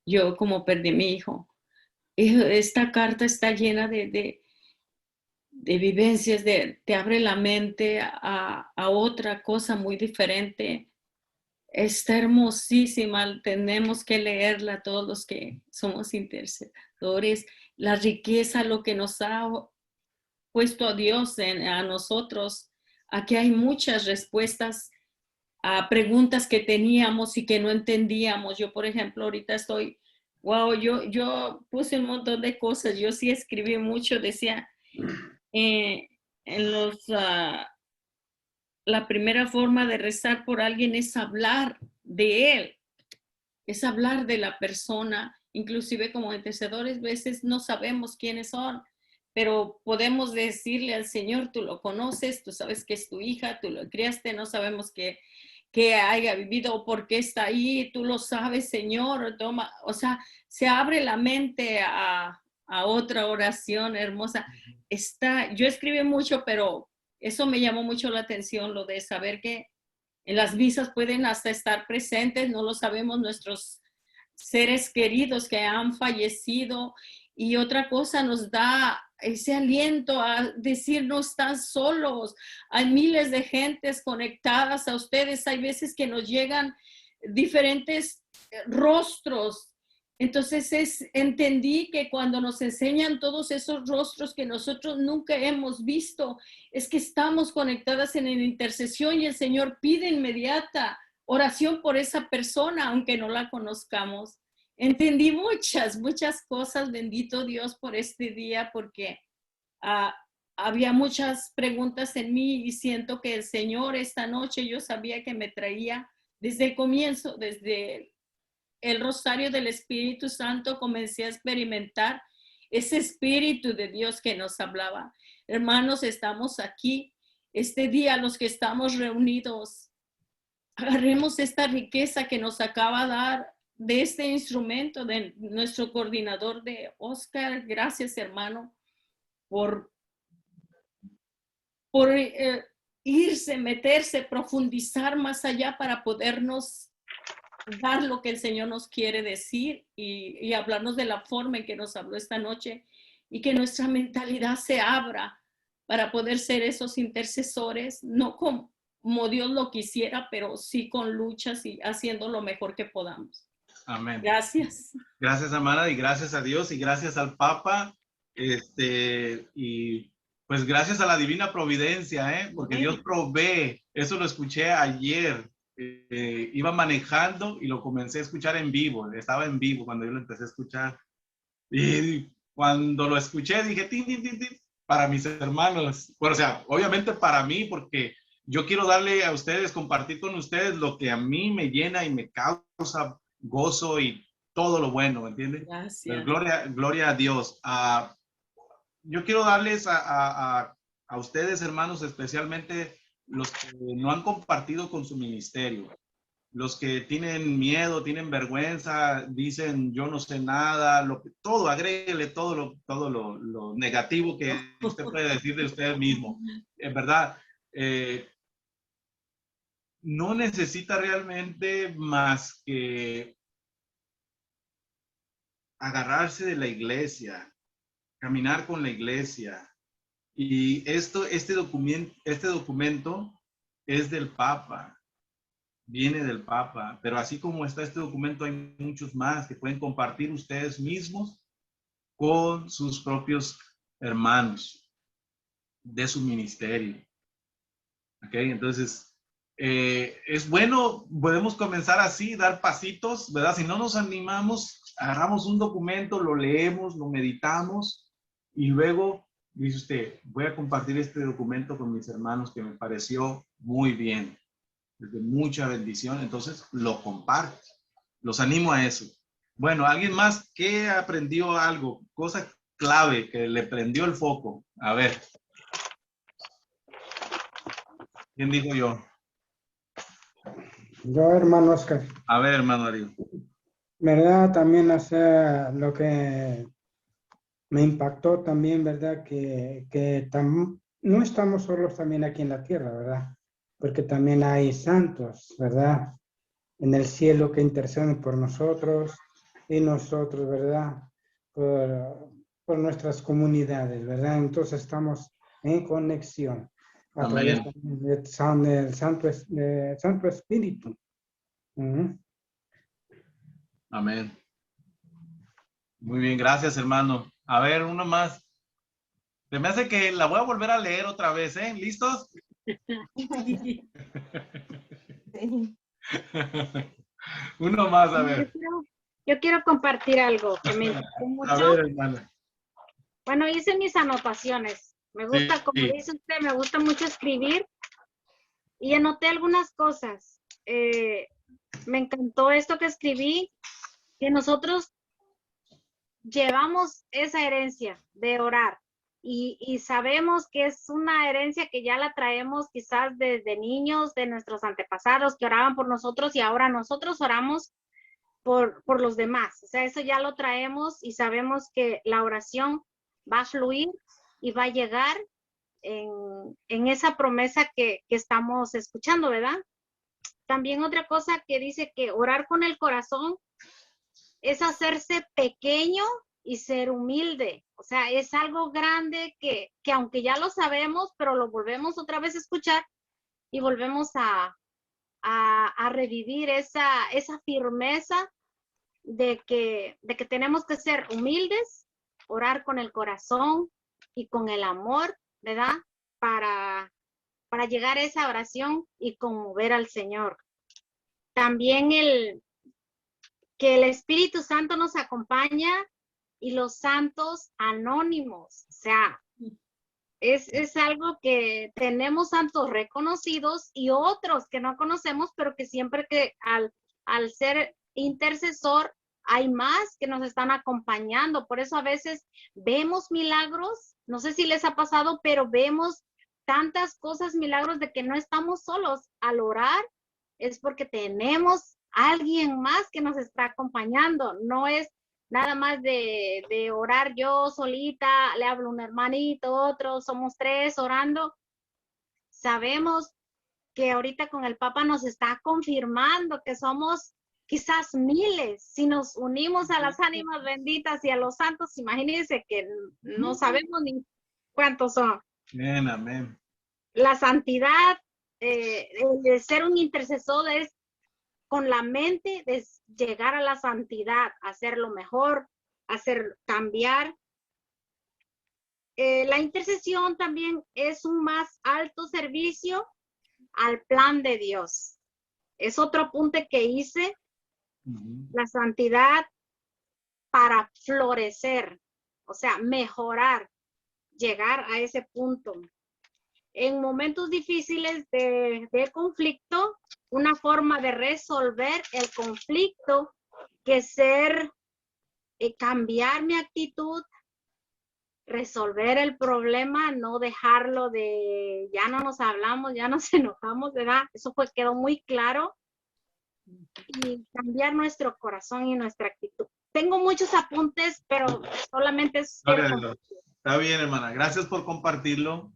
Yo como perdí a mi hijo. Esta carta está llena de vivencias, te abre la mente a otra cosa muy diferente. Está hermosísima, tenemos que leerla todos los que somos intercesores. La riqueza, lo que nos ha puesto a Dios a nosotros. Aquí hay muchas respuestas a preguntas que teníamos y que no entendíamos. Yo, por ejemplo, ahorita estoy, wow, yo puse un montón de cosas. Yo sí escribí mucho, decía, en los... la primera forma de rezar por alguien es hablar de él, es hablar de la persona. Inclusive como intercesores, a veces no sabemos quiénes son, pero podemos decirle al Señor, tú lo conoces, tú sabes que es tu hija, tú lo criaste, no sabemos que haya vivido o por qué está ahí, tú lo sabes, Señor. Toma, o sea, se abre la mente a otra oración hermosa. Yo escribí mucho, pero eso me llamó mucho la atención, lo de saber que en las misas pueden hasta estar presentes, no lo sabemos, nuestros seres queridos que han fallecido. Y otra cosa, nos da ese aliento a decir, no están solos, hay miles de gentes conectadas a ustedes, hay veces que nos llegan diferentes rostros. Entonces entendí que cuando nos enseñan todos esos rostros que nosotros nunca hemos visto, es que estamos conectadas en la intercesión y el Señor pide inmediata oración por esa persona, aunque no la conozcamos. Entendí muchas cosas, bendito Dios por este día, porque había muchas preguntas en mí y siento que el Señor esta noche, yo sabía que me traía desde el comienzo, desde el rosario del Espíritu Santo, comencé a experimentar ese Espíritu de Dios que nos hablaba. Hermanos, estamos aquí, este día los que estamos reunidos, agarremos esta riqueza que nos acaba de dar de este instrumento, de nuestro coordinador de Oscar. Gracias, hermano, por irse, meterse, profundizar más allá para podernos dar lo que el Señor nos quiere decir y hablarnos de la forma en que nos habló esta noche, y que nuestra mentalidad se abra para poder ser esos intercesores, no como Dios lo quisiera, pero sí con luchas y haciendo lo mejor que podamos. Amén. Gracias. Gracias, hermana, y gracias a Dios y gracias al Papa. Y pues gracias a la divina providencia, porque Dios provee. Eso lo escuché ayer. Iba manejando y lo comencé a escuchar en vivo. Estaba en vivo cuando yo lo empecé a escuchar. Y cuando lo escuché dije, tin, tin, tin, tin, para mis hermanos. Bueno, o sea, obviamente para mí, porque yo quiero darle a ustedes, compartir con ustedes lo que a mí me llena y me causa gozo y todo lo bueno, ¿me entiendes? Gracias. Gloria a Dios. Yo quiero darles a ustedes, hermanos, especialmente los que no han compartido con su ministerio, los que tienen miedo, tienen vergüenza, dicen yo no sé nada, todo, agréguele todo lo negativo que usted puede decir de usted mismo. En verdad, no necesita realmente más que agarrarse de la iglesia, caminar con la iglesia. Y este documento es del Papa, viene del Papa, pero así como está este documento, hay muchos más que pueden compartir ustedes mismos con sus propios hermanos de su ministerio. ¿Ok? Entonces, es bueno, podemos comenzar así, dar pasitos, ¿verdad? Si no nos animamos, agarramos un documento, lo leemos, lo meditamos y luego dice usted, voy a compartir este documento con mis hermanos que me pareció muy bien, de mucha bendición, entonces lo comparto. Los animo a eso. Bueno, ¿alguien más que aprendió algo? Cosa clave que le prendió el foco. A ver. ¿Quién dijo yo? Yo, hermano Oscar, A ver, hermano Darío. ¿verdad? También hace lo que me impactó también, ¿verdad? No estamos solos también aquí en la tierra, ¿verdad? Porque también hay santos, ¿verdad? En el cielo que interceden por nosotros y nosotros, ¿verdad? Por nuestras comunidades, ¿verdad? Entonces estamos en conexión a través del Santo Espíritu. Amén. Muy bien, gracias, hermano. A ver, uno más. Se me hace que la voy a volver a leer otra vez, ¿eh? ¿Listos? Uno más, a ver. Yo quiero compartir algo que me impactó mucho. A ver, hermano. Bueno, hice mis anotaciones. Me gusta, como dice usted, me gusta mucho escribir y anoté algunas cosas. Me encantó esto que escribí, que nosotros llevamos esa herencia de orar y sabemos que es una herencia que ya la traemos quizás desde niños, de nuestros antepasados que oraban por nosotros y ahora nosotros oramos por los demás. O sea, eso ya lo traemos y sabemos que la oración va a fluir y va a llegar en esa promesa que estamos escuchando, ¿verdad? También otra cosa que dice que orar con el corazón es hacerse pequeño y ser humilde. O sea, es algo grande que aunque ya lo sabemos, pero lo volvemos otra vez a escuchar y volvemos a revivir esa firmeza de que tenemos que ser humildes, orar con el corazón y con el amor, ¿verdad? Para llegar a esa oración y conmover al Señor. También que el Espíritu Santo nos acompaña y los santos anónimos. O sea, es algo que tenemos santos reconocidos y otros que no conocemos, pero que siempre que al ser intercesor hay más que nos están acompañando. Por eso a veces vemos milagros, no sé si les ha pasado, pero vemos tantas cosas, milagros de que no estamos solos. Al orar es porque tenemos alguien más que nos está acompañando. No es nada más de orar yo solita, le hablo a un hermanito, otro, somos tres orando. Sabemos que ahorita con el Papa nos está confirmando que somos quizás miles. Si nos unimos a las ánimas benditas y a los santos, imagínense que no sabemos ni cuántos son. Amén, amén. La santidad, de ser un intercesor es con la mente de llegar a la santidad, hacer lo mejor, hacer cambiar. La intercesión también es un más alto servicio al plan de Dios. Es otro apunte que hice. La santidad para florecer, o sea, mejorar, llegar a ese punto. En momentos difíciles de conflicto, una forma de resolver el conflicto que ser, cambiar mi actitud, resolver el problema, no dejarlo de ya no nos hablamos, ya nos enojamos, ¿verdad? Eso quedó muy claro. Y cambiar nuestro corazón y nuestra actitud. Tengo muchos apuntes, pero solamente es... Gloria a Dios. Está bien, hermana. Gracias por compartirlo.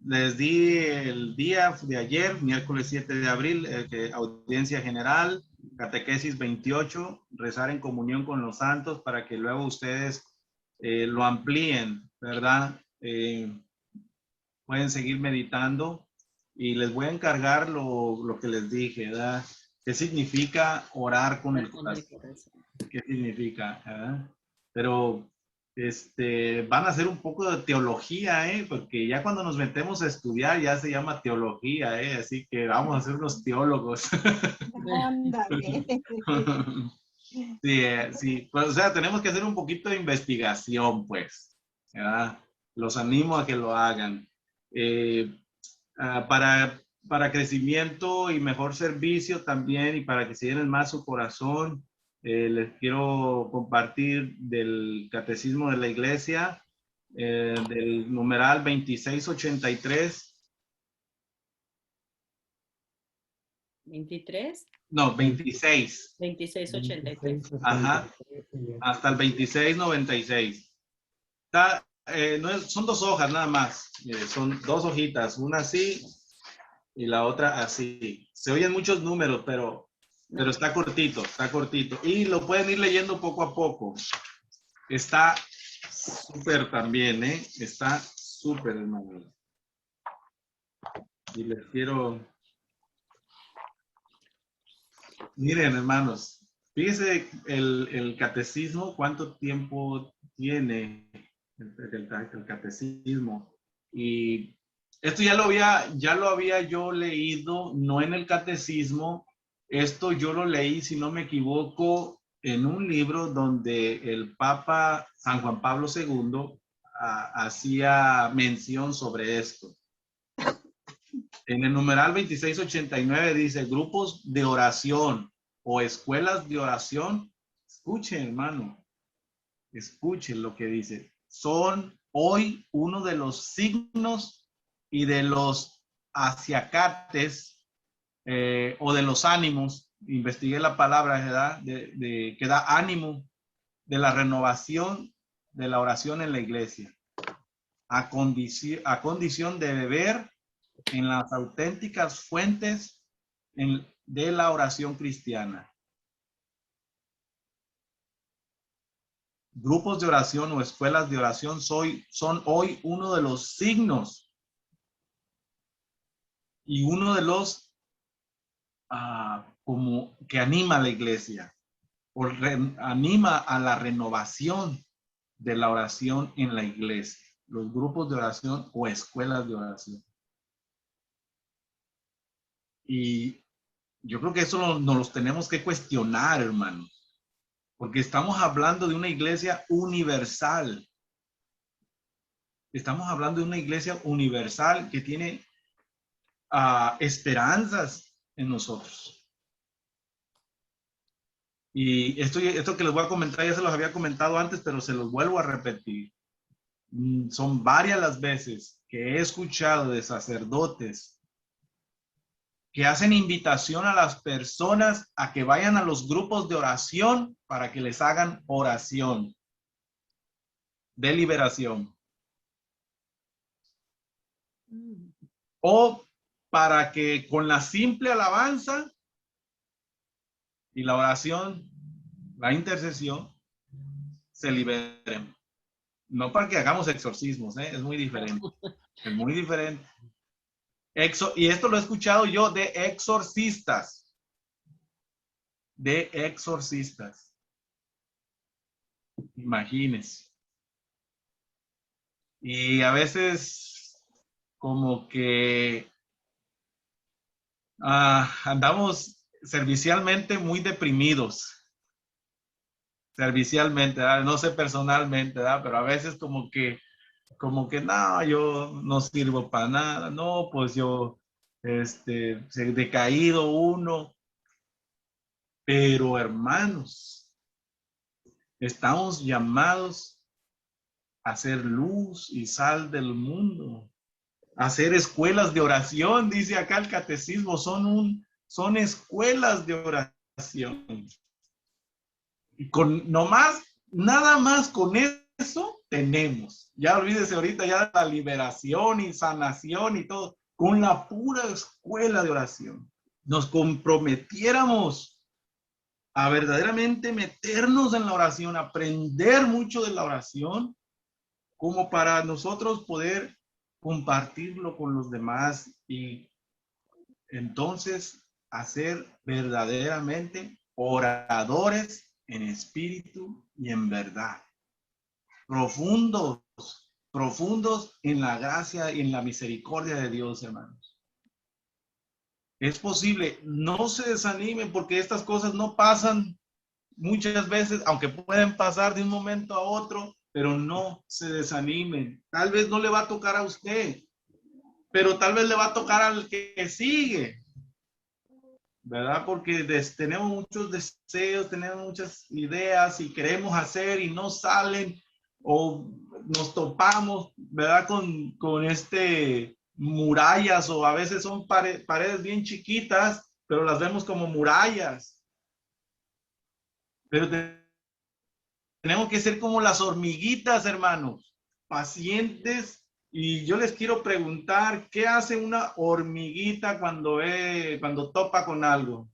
Les di el día de ayer, miércoles 7 de abril, audiencia general, catequesis 28, rezar en comunión con los santos para que luego ustedes lo amplíen, ¿verdad? Pueden seguir meditando y les voy a encargar lo que les dije, ¿verdad? ¿Qué significa orar con el corazón? ¿Qué significa? ¿Verdad? Pero van a hacer un poco de teología, porque ya cuando nos metemos a estudiar ya se llama teología, así que vamos a ser unos teólogos. Ándale. Sí, sí, pues, o sea, tenemos que hacer un poquito de investigación, pues, ¿verdad? Los animo a que lo hagan. Para crecimiento y mejor servicio también, y para que se llenen más su corazón, les quiero compartir del Catecismo de la Iglesia, del numeral 2683. ¿23? No, 26. 2683. Ajá, hasta el 2696. Son 2 hojas nada más. Son 2 hojitas, una así y la otra así. Se oyen muchos números, pero está cortito, está cortito. Y lo pueden ir leyendo poco a poco. Está súper también, Está súper, hermano. Y les quiero... Miren, hermanos, fíjense el catecismo, cuánto tiempo tiene el catecismo. Y esto ya lo había yo leído, no en el catecismo. Esto yo lo leí, si no me equivoco, en un libro donde el Papa San Juan Pablo II hacía mención sobre esto. En el numeral 2689 dice, grupos de oración o escuelas de oración. Escuchen, hermano, escuchen lo que dice. Son hoy uno de los signos y de los aciacates o de los ánimos. Investigué la palabra, ¿verdad? Que da ánimo de la renovación de la oración en la iglesia. A condición de beber en las auténticas fuentes de la oración cristiana. Grupos de oración o escuelas de oración son hoy uno de los signos y uno de los como que anima a la iglesia o anima a la renovación de la oración en la iglesia. Los grupos de oración o escuelas de oración. Y yo creo que eso nos los tenemos que cuestionar, hermanos, porque estamos hablando de una iglesia universal. Estamos hablando de una iglesia universal que tiene esperanzas en nosotros. Y esto que les voy a comentar, ya se los había comentado antes, pero se los vuelvo a repetir. Son varias las veces que he escuchado de sacerdotes que hacen invitación a las personas a que vayan a los grupos de oración para que les hagan oración de liberación. O para que con la simple alabanza y la oración, la intercesión, se liberen. No para que hagamos exorcismos, es muy diferente. Es muy diferente. Y esto lo he escuchado yo de exorcistas. De exorcistas. Imagínense. Y a veces como que andamos servicialmente muy deprimidos. Servicialmente, ¿verdad? No sé personalmente, ¿verdad? Pero a veces como que no, yo no sirvo para nada, no, pues yo, decaído uno. Pero hermanos, estamos llamados a ser luz y sal del mundo, a hacer escuelas de oración, dice acá el catecismo, son escuelas de oración. Y nada más con eso tenemos. Ya olvídese ahorita ya la liberación y sanación y todo, con la pura escuela de oración. Nos comprometiéramos a verdaderamente meternos en la oración, aprender mucho de la oración, como para nosotros poder compartirlo con los demás y entonces hacer verdaderamente oradores en espíritu y en verdad. Profundos en la gracia y en la misericordia de Dios, hermanos. Es posible, no se desanimen porque estas cosas no pasan muchas veces, aunque pueden pasar de un momento a otro, pero no se desanimen. Tal vez no le va a tocar a usted, pero tal vez le va a tocar al que sigue, ¿verdad? Porque tenemos muchos deseos, tenemos muchas ideas y queremos hacer y no salen, o nos topamos, ¿verdad? Con murallas, o a veces son paredes bien chiquitas, pero las vemos como murallas. Pero tenemos que ser como las hormiguitas, hermanos, pacientes. Y yo les quiero preguntar, ¿qué hace una hormiguita cuando topa con algo?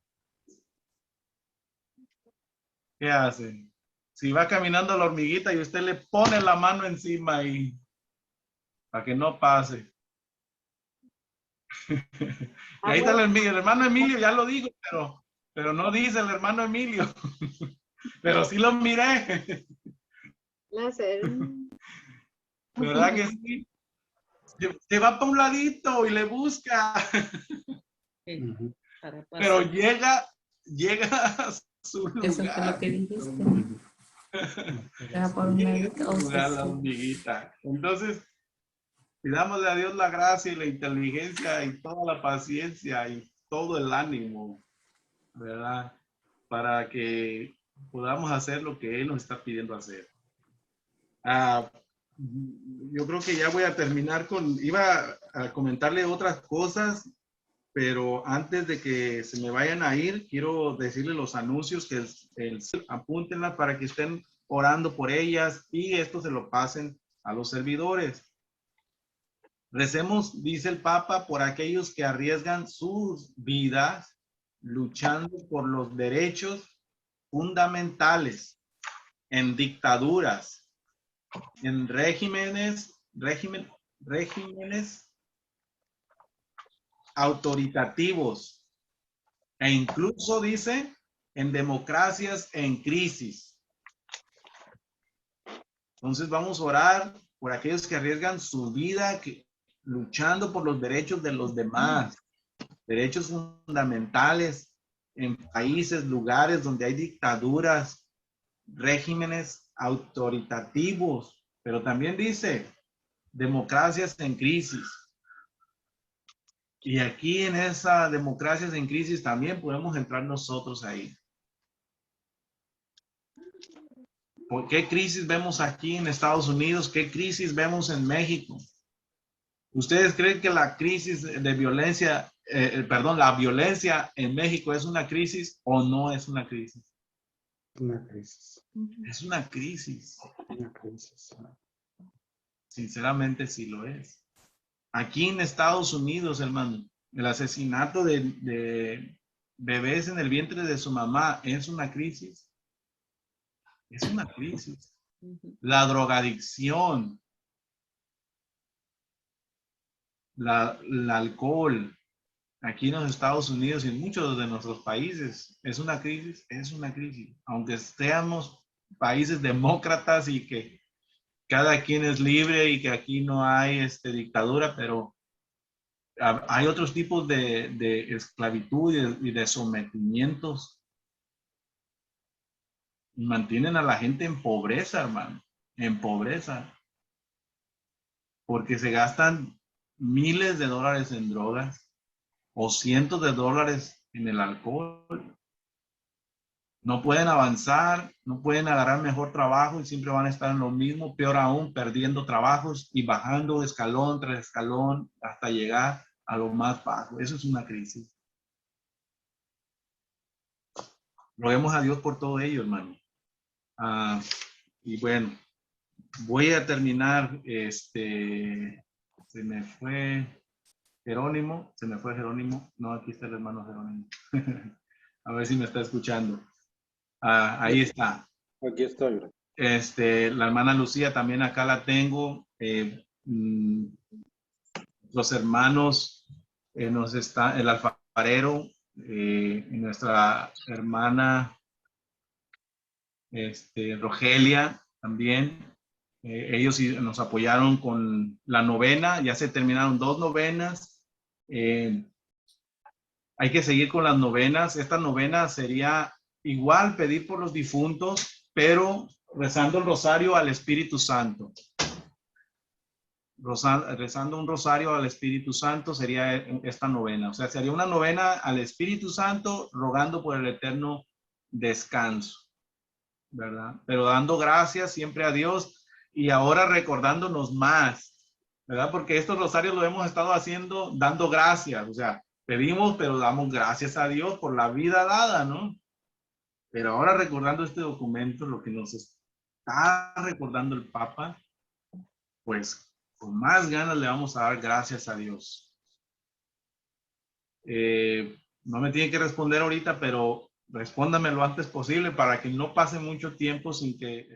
¿Qué hace? Si va caminando la hormiguita y usted le pone la mano encima y para que no pase. Y ahí está el hermano Emilio, ya lo digo, pero no dice el hermano Emilio. Pero sí lo miré. ¿Verdad que sí? Se va para un ladito y le busca. Sí, para Pero pasar. llega a su lugar. Eso fue lo que dijiste. Era por un Llega médico, a su lugar la hormiguita. Entonces, pidámosle a Dios la gracia y la inteligencia y toda la paciencia y todo el ánimo, ¿verdad? Para que podamos hacer lo que Él nos está pidiendo hacer. Yo creo que ya voy a terminar iba a comentarle otras cosas, pero antes de que se me vayan a ir, quiero decirle los anuncios que apúntenlas para que estén orando por ellas y esto se lo pasen a los servidores. Recemos, dice el Papa, por aquellos que arriesgan sus vidas luchando por los derechos fundamentales en dictaduras, en regímenes autoritativos e incluso, dice, en democracias en crisis. Entonces vamos a orar por aquellos que arriesgan su vida luchando por los derechos de los demás, derechos fundamentales en países, lugares donde hay dictaduras, regímenes autoritativos, pero también dice democracias en crisis. Y aquí en esa democracias en crisis también podemos entrar nosotros ahí. ¿Por qué crisis vemos aquí en Estados Unidos? ¿Qué crisis vemos en México? ¿Ustedes creen que la crisis de violencia, la violencia en México es una crisis o no es una crisis? Una crisis. Es una crisis. Una crisis. Sinceramente sí lo es. Aquí en Estados Unidos, hermano, el asesinato de bebés en el vientre de su mamá es una crisis. Es una crisis. La drogadicción, el alcohol, aquí en los Estados Unidos y en muchos de nuestros países, es una crisis, es una crisis. Aunque seamos países demócratas y que cada quien es libre y que aquí no hay dictadura, pero hay otros tipos de esclavitud y de sometimientos. Mantienen a la gente en pobreza, hermano, en pobreza. Porque se gastan miles de dólares en drogas o cientos de dólares en el alcohol. No pueden avanzar, no pueden agarrar mejor trabajo y siempre van a estar en lo mismo, peor aún, perdiendo trabajos y bajando escalón tras escalón hasta llegar a lo más bajo. Eso es una crisis. Roguemos a Dios por todo ello, hermano. Y bueno, voy a terminar. Se me fue Jerónimo. No, aquí está el hermano Jerónimo. A ver si me está escuchando. Ahí está. Aquí estoy. La hermana Lucía también acá la tengo. Los hermanos, el alfarero, nuestra hermana Rogelia también. Ellos nos apoyaron con la novena, ya se terminaron 2 novenas. Hay que seguir con las novenas. Esta novena sería igual pedir por los difuntos, pero rezando el rosario al Espíritu Santo. Rezando un rosario al Espíritu Santo sería esta novena. O sea, sería una novena al Espíritu Santo rogando por el eterno descanso, ¿verdad? Pero dando gracias siempre a Dios y ahora recordándonos más, ¿verdad? Porque estos rosarios lo hemos estado haciendo dando gracias, o sea, pedimos, pero damos gracias a Dios por la vida dada, ¿no? Pero ahora recordando este documento, lo que nos está recordando el Papa, pues con más ganas le vamos a dar gracias a Dios. No me tiene que responder ahorita, pero respóndame lo antes posible para que no pase mucho tiempo sin que